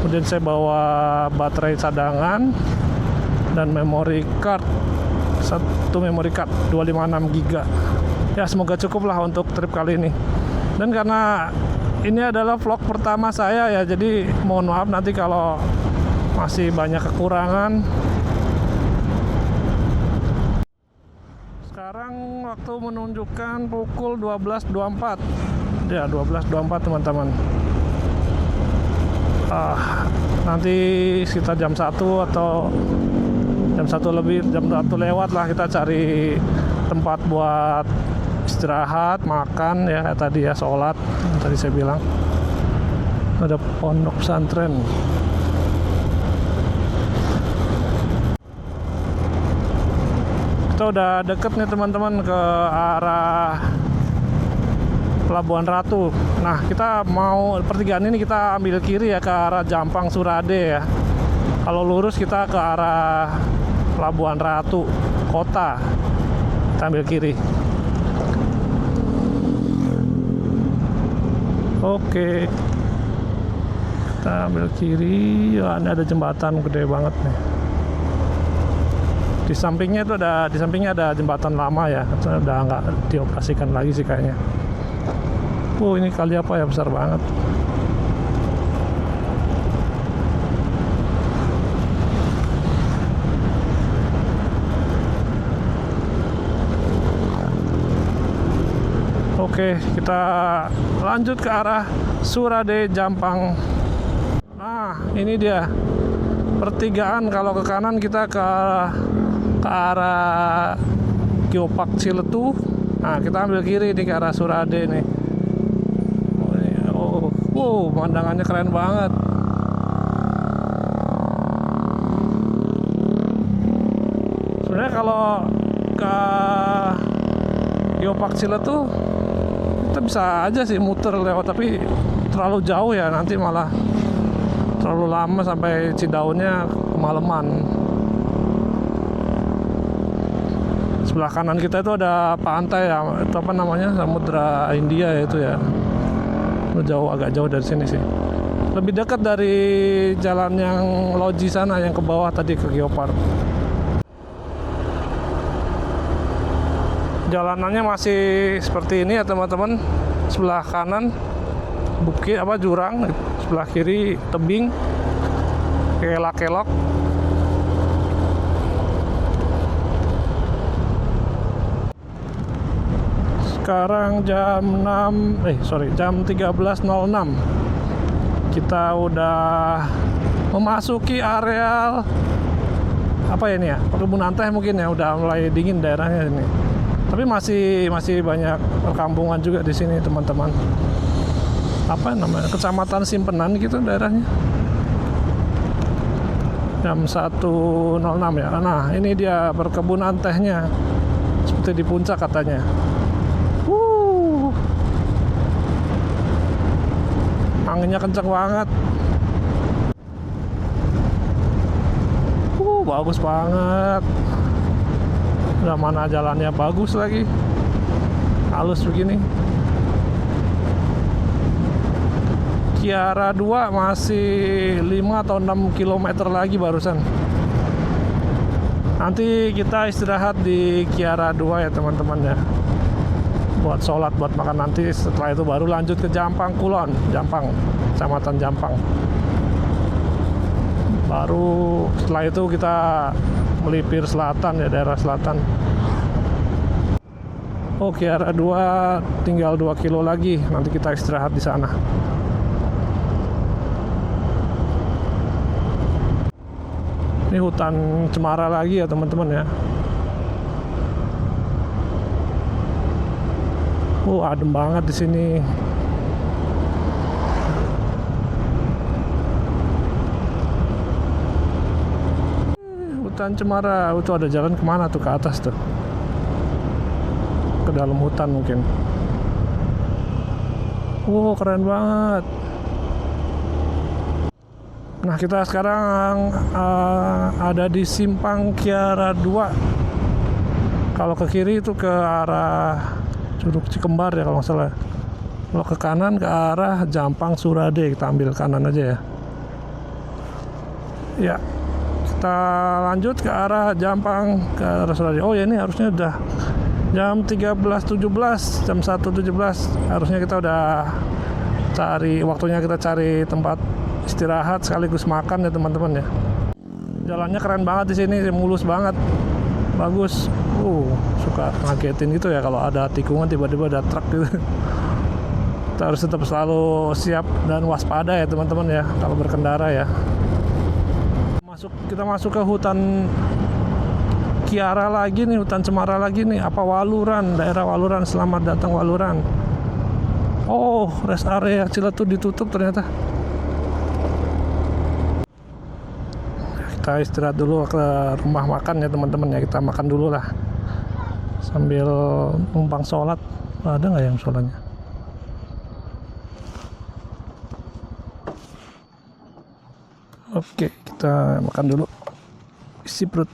kemudian saya bawa baterai cadangan dan memory card, satu memory card 256 GB. Ya semoga cukup lah untuk trip kali ini. Dan karena ini adalah vlog pertama saya ya, jadi mohon maaf nanti kalau masih banyak kekurangan. Sekarang waktu menunjukkan pukul 12.24. Ya, 12.24 teman-teman. Nanti sekitar jam 1 atau jam 1 lebih, jam 1 lewat lah kita cari tempat buat istirahat, makan ya, kayak tadi ya, sholat yang tadi saya bilang. Ada pondok pesantren. Kita udah deket nih teman-teman ke arah Pelabuhan Ratu. Nah, kita mau pertigaan ini kita ambil kiri ya ke arah Jampang Surade ya. Kalau lurus kita ke arah Pelabuhan Ratu kota. Kita ambil kiri. Oke. Kita ambil kiri. Ya, ini ada jembatan gede banget nih. Di sampingnya ada jembatan lama ya, udah nggak dioperasikan lagi sih kayaknya. Ini kali apa ya, besar banget. Oke, kita lanjut ke arah Surade Jampang. Nah, ini dia pertigaan. Kalau ke kanan kita ke arah Geopark Ciletu. Nah, kita ambil kiri nih ke arah Surade nih. Pemandangannya keren banget. Sebenarnya kalau ke Geopark Ciletu kita bisa aja sih muter lewat, tapi terlalu jauh ya, nanti malah terlalu lama sampai Cidaunnya kemalaman. Sebelah kanan kita itu ada pantai ya, itu apa namanya, Samudra India ya itu ya. Jauh, agak jauh dari sini sih. Lebih dekat dari jalan yang loji sana yang ke bawah tadi ke Geopark. Jalanannya masih seperti ini ya teman-teman. Sebelah kanan bukit jurang, sebelah kiri tebing, kelak-kelok. Sekarang jam 13.06. Kita udah memasuki areal apa ya ini ya, perkebunan teh mungkin ya, udah mulai dingin daerahnya ini. Tapi masih banyak perkampungan juga di sini teman-teman. Apa namanya, Kecamatan Simpenan gitu daerahnya. Jam 1.06 ya. Nah, ini dia perkebunan tehnya. Seperti di puncak katanya. Anginnya kencang banget. Bagus banget. Udah mana jalannya bagus lagi. Halus begini. Kiara 2 masih 5 atau 6 km lagi barusan. Nanti kita istirahat di Kiara 2 ya teman-teman ya. Buat sholat, buat makan nanti. Setelah itu baru lanjut ke Jampang Kulon, Kecamatan Jampang. Baru setelah itu kita melipir selatan ya, daerah selatan. Kiara 2 tinggal 2 kilo lagi, nanti kita istirahat di sana. Ini hutan cemara lagi ya teman-teman ya. Adem banget di sini. Hutan cemara, itu ada jalan kemana tuh, ke atas tuh, ke dalam hutan mungkin. Keren banget. Nah, kita sekarang ada di Simpang Kiara 2. Kalau ke kiri itu ke arah Curug Cikembar ya kalau nggak salah. Kalau ke kanan ke arah Jampang Surade, kita ambil kanan aja ya. Ya, kita lanjut ke arah Jampang, ke arah Surade. Ya ini harusnya udah jam 13.17, jam 1.17. Harusnya kita udah waktunya kita cari tempat istirahat sekaligus makan ya teman-teman ya. Jalannya keren banget di sini, mulus banget. Bagus. Suka ngagetin gitu ya kalau ada tikungan tiba-tiba ada truk gitu. Kita harus tetap selalu siap dan waspada ya teman-teman ya kalau berkendara ya. Kita masuk ke hutan Kiara lagi nih, hutan cemara lagi nih. Apa Waluran, daerah Waluran. Selamat datang Waluran. Rest area Ciletu ditutup ternyata. Kita istirahat dulu ke rumah makan ya teman-teman ya. Kita makan dulu lah sambil numpang sholat. Ada nggak yang sholatnya? Oke, kita makan dulu. Isi perut.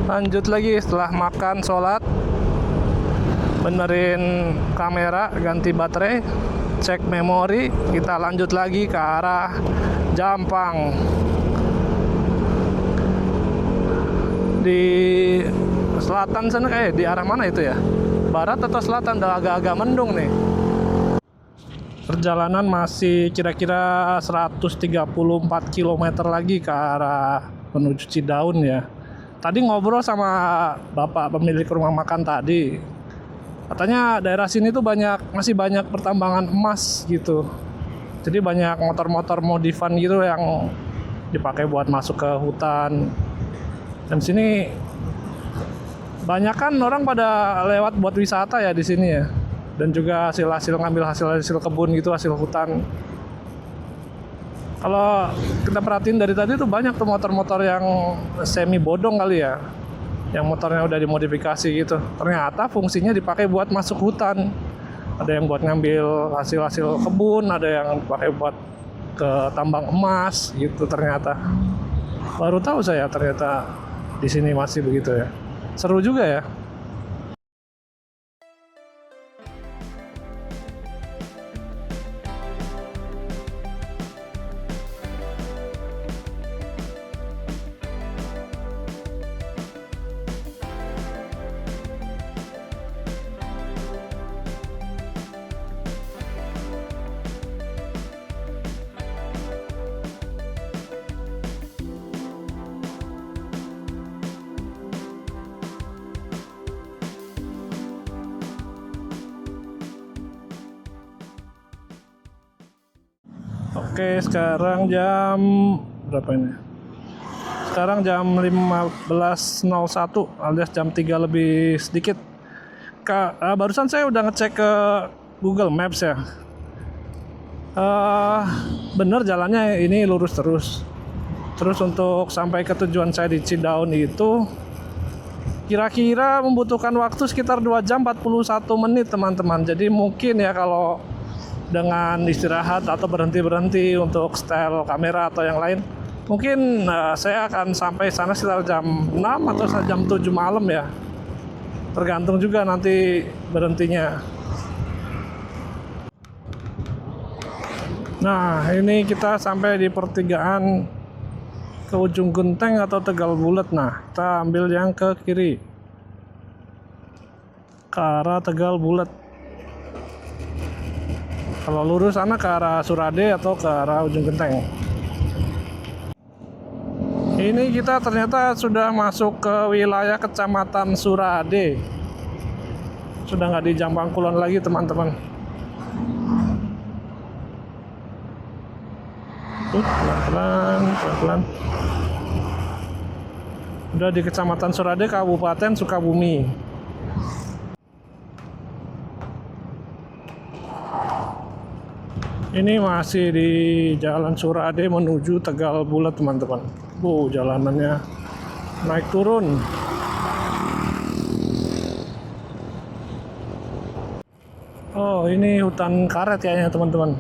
Lanjut lagi setelah makan, sholat, benerin kamera, ganti baterai, cek memori, kita lanjut lagi ke arah Jampang. Di selatan sana, di arah mana itu ya? Barat atau selatan? Udah agak-agak mendung nih. Perjalanan masih kira-kira 134 km lagi ke arah menuju Cidaun ya. Tadi ngobrol sama bapak pemilik rumah makan tadi. Katanya daerah sini tuh masih banyak pertambangan emas gitu. Jadi banyak motor-motor modifan gitu yang dipakai buat masuk ke hutan. Dan sini banyak kan orang pada lewat buat wisata ya di sini ya. Dan juga ngambil hasil kebun gitu, hasil hutan. Kalau kita perhatiin dari tadi tuh banyak tuh motor-motor yang semi bodong kali ya, yang motornya udah dimodifikasi gitu. Ternyata fungsinya dipakai buat masuk hutan. Ada yang buat ngambil hasil kebun, ada yang dipakai buat ke tambang emas gitu ternyata. Baru tahu saya ternyata di sini masih begitu ya. Seru juga ya. Oke, sekarang jam berapa ini? Sekarang jam 15.01 alias jam 3 lebih sedikit. Barusan saya udah ngecek ke Google Maps ya. Bener jalannya ini lurus terus. Terus untuk sampai ke tujuan saya di Cidaun itu kira-kira membutuhkan waktu sekitar 2 jam 41 menit teman-teman. Jadi mungkin ya kalau dengan istirahat atau berhenti untuk setel kamera atau yang lain, mungkin saya akan sampai sana sekitar jam 6 atau jam 7 malam ya. Tergantung juga nanti berhentinya. Nah, ini kita sampai di pertigaan ke Ujung Genteng atau Tegal Bulet. Nah, kita ambil yang ke kiri, ke arah Tegal Bulet. Kalau lurus sana ke arah Surade atau ke arah Ujung Genteng. Ini kita ternyata sudah masuk ke wilayah Kecamatan Surade. Sudah nggak di Jampang Kulon lagi teman-teman. Pelan-pelan. Udah di Kecamatan Surade, Kabupaten Sukabumi. Ini masih di Jalan Surade menuju Tegal Bulet teman-teman. Jalanannya naik turun. Oh, ini hutan karet kayaknya teman-teman.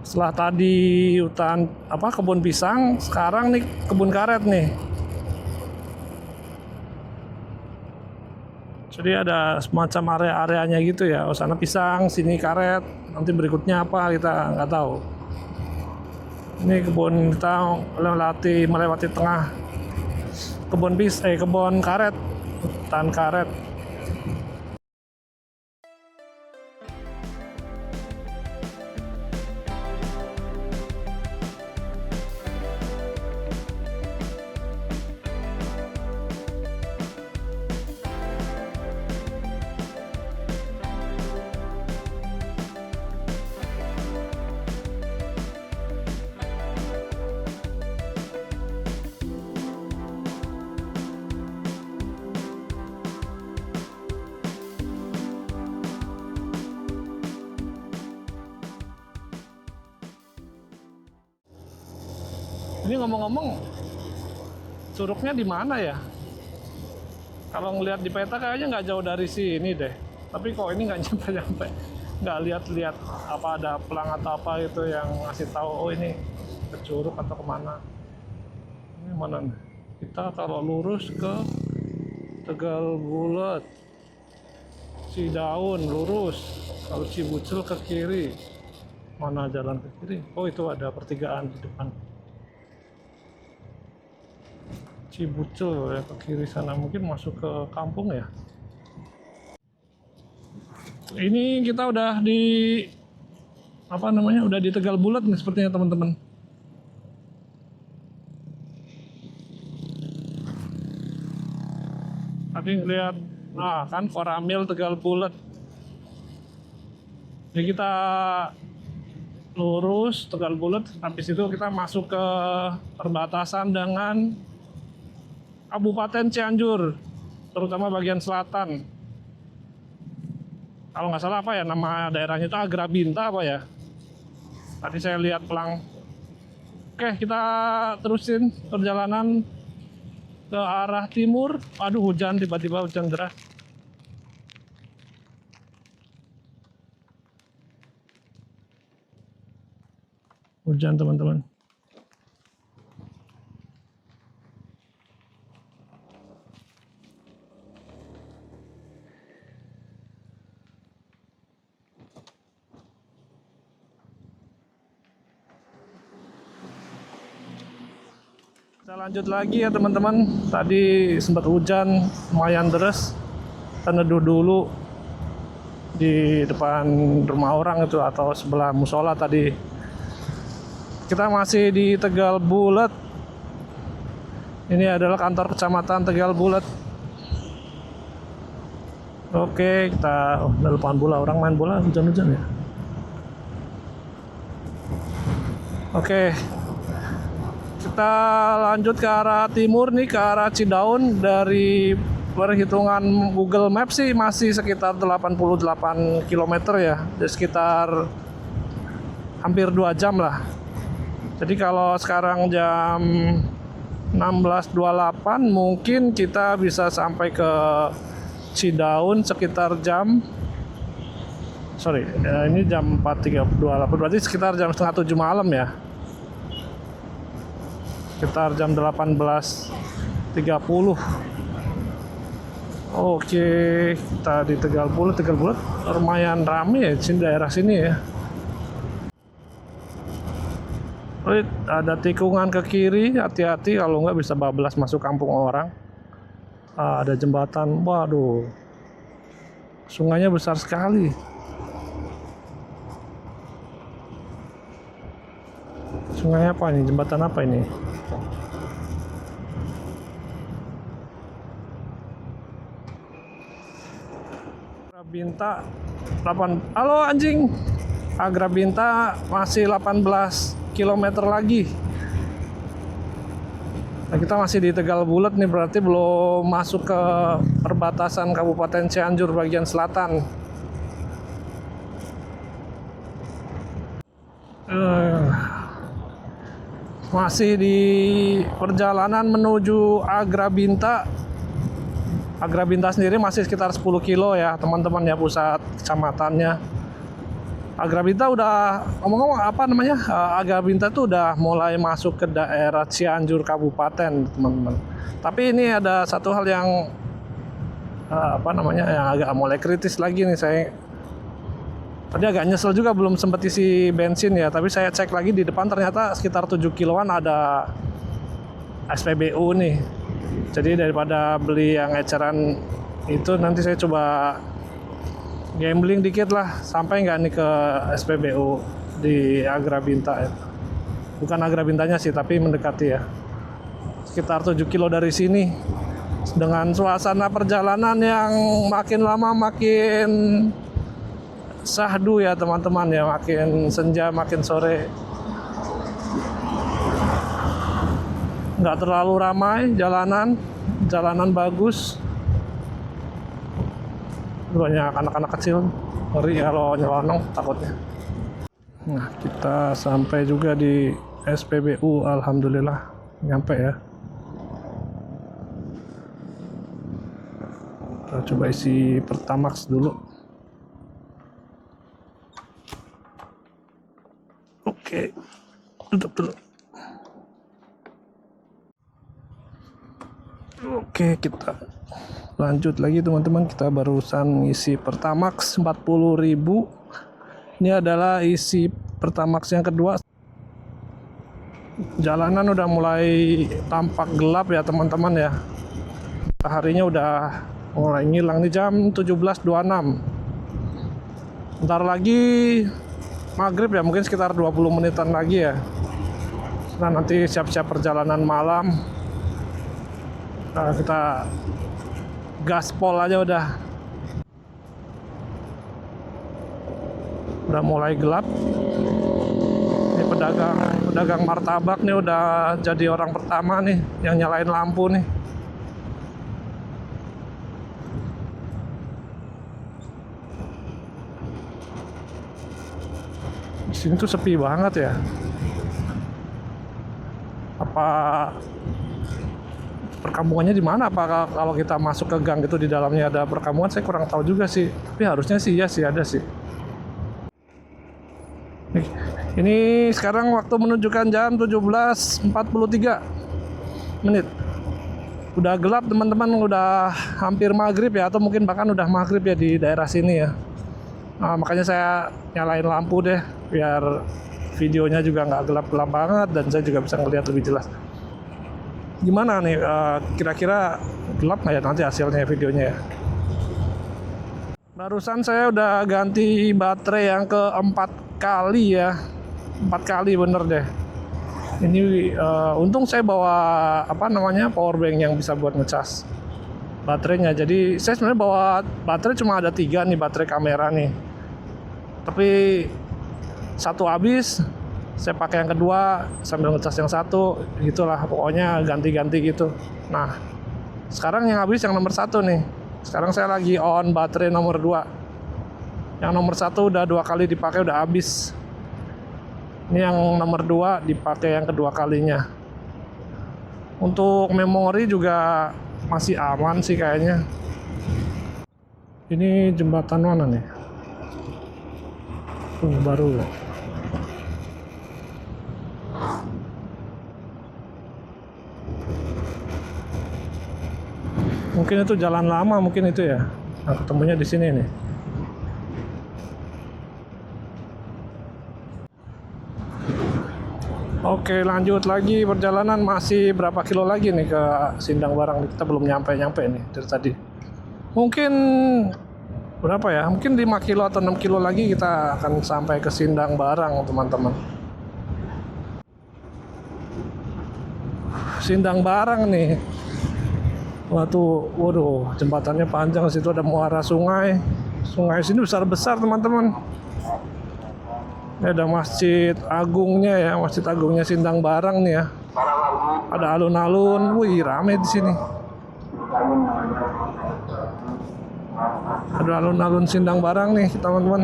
Setelah tadi hutan kebun pisang, sekarang nih kebun karet nih. Jadi ada semacam area-areanya gitu ya. Oh, sana pisang, sini karet. Nanti berikutnya apa kita nggak tahu. Ini kebun, kita melewati tengah kebun karet, hutan karet. Ini ngomong-ngomong, curugnya di mana ya? Kalau ngelihat di peta kayaknya nggak jauh dari sini deh. Tapi kok ini nggak nyampe-nyampe. Nggak lihat-lihat apa ada pelang atau apa itu yang ngasih tahu oh ini ke curug atau kemana. Ini mana nih? Kita kalau lurus ke Tegal Bulet, Cidaun lurus. Kalau Cibucel ke kiri. Mana jalan ke kiri? Oh itu ada pertigaan di depan. Cibucel ya ke kiri sana, mungkin masuk ke kampung ya. Ini kita udah di apa namanya? Udah di Tegal Bulet nih sepertinya teman-teman. Tadi lihat, kan Koramil Tegal Bulet. Jadi kita lurus Tegal Bulet, habis itu kita masuk ke perbatasan dengan Kabupaten Cianjur, terutama bagian selatan. Kalau nggak salah apa ya nama daerahnya itu Agrabinta apa ya? Tadi saya lihat pelang. Oke, kita terusin perjalanan ke arah timur. Aduh, hujan, tiba-tiba hujan deras. Hujan teman-teman. Kita lanjut lagi ya teman-teman. Tadi sempat hujan lumayan deras. Kita neduh dulu di depan rumah orang itu atau sebelah musola tadi. Kita masih di Tegal Bulet. Ini adalah kantor kecamatan Tegal Bulet. Oke, kita lapangan bola, orang main bola hujan-hujan ya. Oke. Kita lanjut ke arah timur nih, ke arah Cidaun. Dari perhitungan Google Maps sih masih sekitar 88 km ya. Jadi sekitar hampir 2 jam lah. Jadi kalau sekarang jam 16.28 mungkin kita bisa sampai ke Cidaun sekitar jam ini jam 4.28, berarti sekitar jam setengah 7 malam ya. Sekitar jam 18.30. Oke, kita di Tegal Bulet lumayan rame ya di daerah sini ya. Ada tikungan ke kiri, hati-hati kalau nggak bisa bablas masuk kampung orang. Ada jembatan, waduh, sungainya besar sekali. Sungai apa ini? Jembatan apa ini? Agrabinta 8. Halo anjing. Agrabinta masih 18 km lagi. Nah, kita masih di Tegal Bulet nih, berarti belum masuk ke perbatasan Kabupaten Cianjur bagian selatan. Masih di perjalanan menuju Agrabinta. Agrabinta sendiri masih sekitar 10 kilo ya teman-teman ya, pusat kecamatannya. Agrabinta udah, ngomong-ngomong apa namanya, Agrabinta itu udah mulai masuk ke daerah Cianjur Kabupaten teman-teman. Tapi ini ada satu hal yang yang agak mulai kritis lagi nih. Saya tadi agak nyesel juga belum sempat isi bensin ya, tapi saya cek lagi di depan ternyata sekitar 7 kiloan ada SPBU nih. Jadi daripada beli yang eceran itu, nanti saya coba gambling dikit lah, sampai nggak nih ke SPBU di Agrabinta ya. Bukan Agrabintanya sih, tapi mendekati ya. Sekitar 7 kilo dari sini. Dengan suasana perjalanan yang makin lama makin syahdu ya teman-teman ya, makin senja makin sore. Nggak terlalu ramai jalanan bagus. Banyak anak-anak kecil, ngeri kalau nyelonong takutnya. Nah, kita sampai juga di SPBU, alhamdulillah nyampe ya. Kita coba isi Pertamax dulu. Oke, tutup dulu. Oke, kita lanjut lagi teman-teman. Kita barusan isi Pertamax 40.000. Ini adalah isi Pertamax yang kedua. Jalanan udah mulai tampak gelap ya teman-teman ya. Mataharinya udah mulai ngilang nih, jam 17.26. Bentar lagi maghrib ya, mungkin sekitar 20 menitan lagi ya. Nah, nanti siap-siap perjalanan malam. Nah, kita gaspol aja udah mulai gelap. Ini pedagang martabak nih udah jadi orang pertama nih yang nyalain lampu nih. Di sini tuh sepi banget ya. Apa perkampungannya di mana? Apakah kalau kita masuk ke gang itu di dalamnya ada perkampungan? Saya kurang tahu juga sih. Tapi harusnya sih ya sih ada sih. Ini sekarang waktu menunjukkan jam 17.43 menit. Udah gelap teman-teman, udah hampir maghrib ya, atau mungkin bahkan udah maghrib ya di daerah sini ya. Nah, makanya saya nyalain lampu deh biar videonya juga nggak gelap-gelap banget dan saya juga bisa ngelihat lebih jelas. Gimana nih, kira-kira gelap nggak ya nanti hasilnya videonya ya? Barusan saya udah ganti baterai yang keempat kali ya, 4 kali bener deh. Ini untung saya bawa power bank yang bisa buat ngecas baterainya. Jadi saya sebenarnya bawa baterai cuma ada 3 nih, baterai kamera nih. Tapi satu habis, saya pakai yang kedua sambil ngecas yang satu, gitulah pokoknya ganti-ganti gitu. Nah, sekarang yang habis yang nomor 1 nih. Sekarang saya lagi on baterai nomor 2. Yang nomor 1 udah 2 kali dipakai, udah habis. Ini yang nomor 2 dipakai yang kedua kalinya. Untuk memori juga masih aman sih kayaknya. Ini jembatan mana nih? Baru ya. Mungkin itu jalan lama, mungkin itu ya. Nah, ketemunya di sini nih. Oke, lanjut lagi perjalanan. Masih berapa kilo lagi nih ke Sindang Barang? Kita belum nyampe nih dari tadi. Mungkin berapa ya? Mungkin 5 kilo atau 6 kilo lagi kita akan sampai ke Sindang Barang, teman-teman. Sindang Barang nih. Waduh, jembatannya panjang. Situ ada muara sungai. Sungai sini besar-besar, teman-teman. Ini ada Masjid Agungnya ya, Masjid Agungnya Sindang Barang nih ya. Ada alun-alun, wih rame di sini. Ada alun-alun Sindang Barang nih, teman-teman.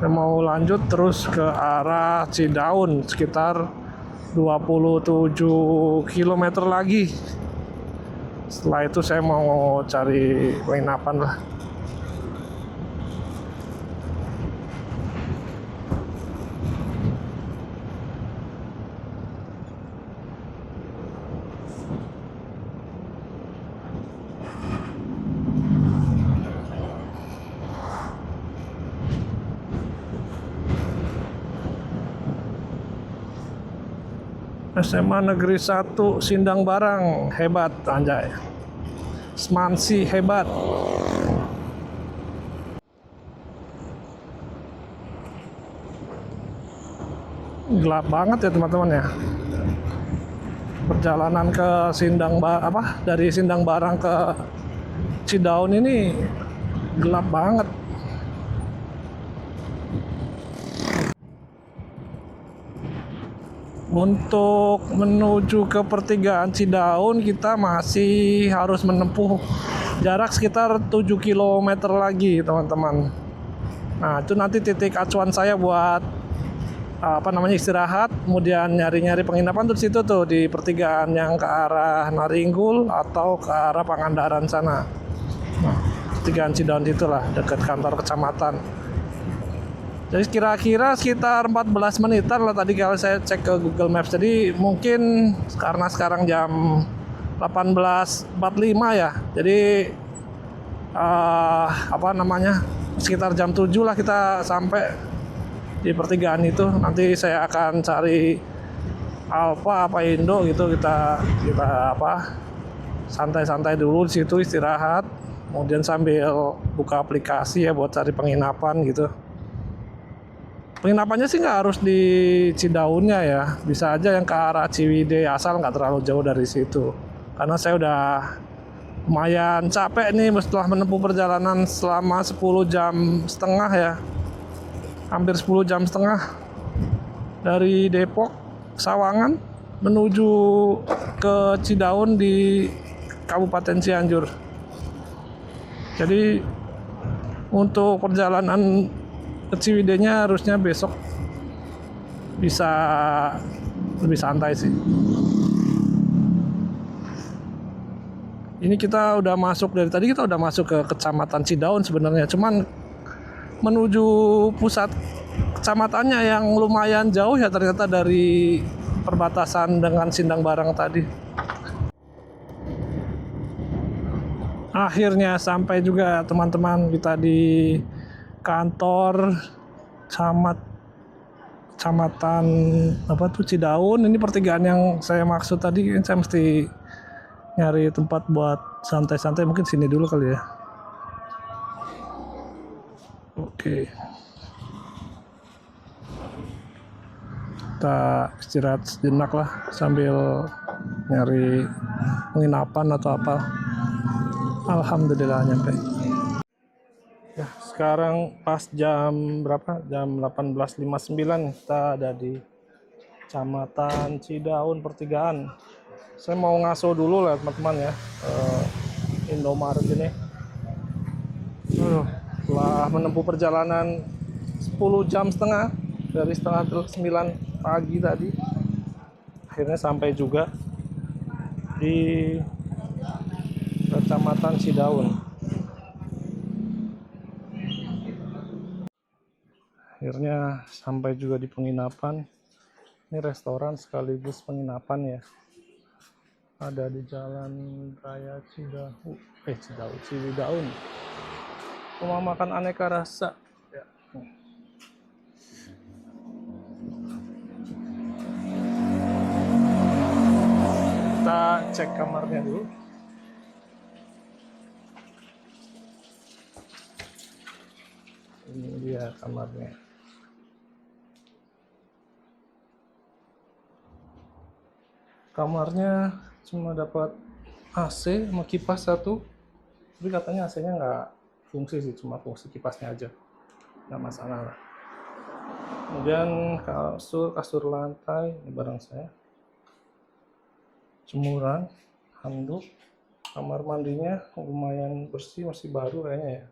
Saya mau lanjut terus ke arah Cidaun, sekitar 27 km lagi. Setelah itu saya mau cari penginapan lah. SMA Negeri 1 Sindang Barang, hebat anjay. Semansi hebat. Gelap banget ya teman-teman ya. Perjalanan ke dari Sindang Barang ke Cidaun ini gelap banget. Untuk menuju ke pertigaan Cidaun kita masih harus menempuh jarak sekitar 7 km lagi teman-teman. Nah itu nanti titik acuan saya buat istirahat, kemudian nyari-nyari penginapan tuh di situ tuh di pertigaan yang ke arah Naringgul atau ke arah Pangandaran sana. Nah, pertigaan Cidaun itulah dekat kantor kecamatan. Jadi kira-kira sekitar 14 menitan lah tadi kalau saya cek ke Google Maps. Jadi mungkin karena sekarang jam 18.45 ya. Jadi sekitar jam 7 lah kita sampai di pertigaan itu. Nanti saya akan cari Alfa apa Indo gitu, kita santai-santai dulu di situ, istirahat, kemudian sambil buka aplikasi ya buat cari penginapan gitu. Penginapannya sih nggak harus di Cidaunnya ya, bisa aja yang ke arah Ciwidey, asal nggak terlalu jauh dari situ. Karena saya udah lumayan capek nih setelah menempuh perjalanan selama 10 jam setengah ya, hampir 10 jam setengah dari Depok Sawangan menuju ke Cidaun di Kabupaten Cianjur. Jadi untuk perjalanan ke Ciwidey-nya harusnya besok bisa lebih santai sih. Ini kita udah masuk, dari tadi kita udah masuk ke Kecamatan Cidaun sebenarnya, cuman menuju pusat kecamatannya yang lumayan jauh ya ternyata dari perbatasan dengan Sindang Barang tadi. Akhirnya sampai juga teman-teman kita di kantor kecamatan Cidaun. Ini pertigaan yang saya maksud tadi. Saya mesti nyari tempat buat santai-santai, mungkin sini dulu kali ya. Oke. Kita istirahat sejenak lah sambil nyari penginapan atau apa. Alhamdulillah nyampe. Ya, sekarang pas jam berapa? Jam 18.59 kita ada di Kecamatan Cidaun pertigaan. Saya mau ngaso dulu lah teman-teman ya, Indomaret ini. Setelah menempuh perjalanan 10 jam setengah dari setengah 9 pagi tadi, akhirnya sampai juga di Kecamatan Cidaun. Akhirnya sampai juga di penginapan. Ini restoran sekaligus penginapan ya. Ada di Jalan Raya Ciwidaun. Rumah makan aneka rasa. Ya. Kita cek kamarnya dulu. Ini dia kamarnya. Kamarnya cuma dapat AC sama kipas satu, tapi katanya AC-nya nggak fungsi sih, cuma fungsi kipasnya aja, nggak masalah lah. Kemudian kasur lantai, ini barang saya, jemuran, handuk, kamar mandinya lumayan bersih, masih baru kayaknya ya.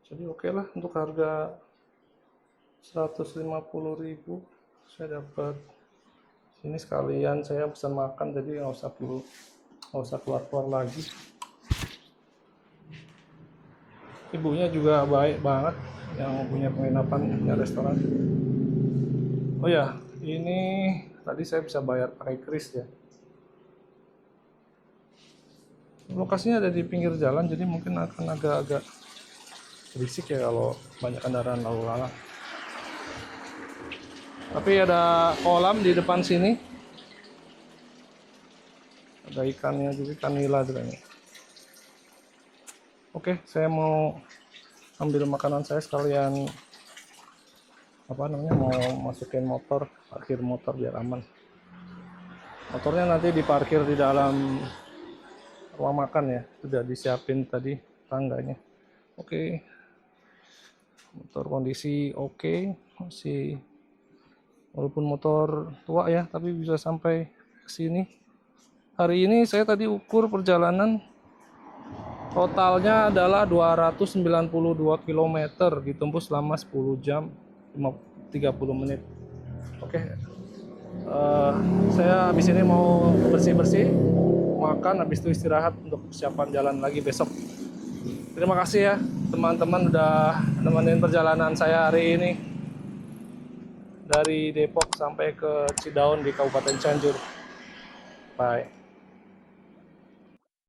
Jadi oke lah, untuk harga 150.000 saya dapat ini. Sekalian saya pesan makan, jadi nggak usah keluar lagi. Ibunya juga baik banget yang punya penginapan, punya restoran. Oh ya, ini tadi saya bisa bayar pakai kris ya. Lokasinya ada di pinggir jalan, jadi mungkin akan agak-agak berisik ya kalau banyak kendaraan lalu lalang. Tapi ada kolam di depan sini. Ada ikannya juga, ikan nila juga. Oke, saya mau ambil makanan saya sekalian mau masukin motor, parkir motor biar aman. Motornya nanti diparkir di dalam ruang makan ya, sudah disiapin tadi tangganya. Oke. Motor kondisi oke, masih walaupun motor tua ya, tapi bisa sampai ke sini. Hari ini saya tadi ukur perjalanan totalnya adalah 292 km ditempuh selama 10 jam 30 menit. Oke. Saya habis ini mau bersih-bersih, makan, habis itu istirahat untuk persiapan jalan lagi besok. Terima kasih ya teman-teman udah nemenin perjalanan saya hari ini dari Depok sampai ke Cidaun di Kabupaten Cianjur. Bye.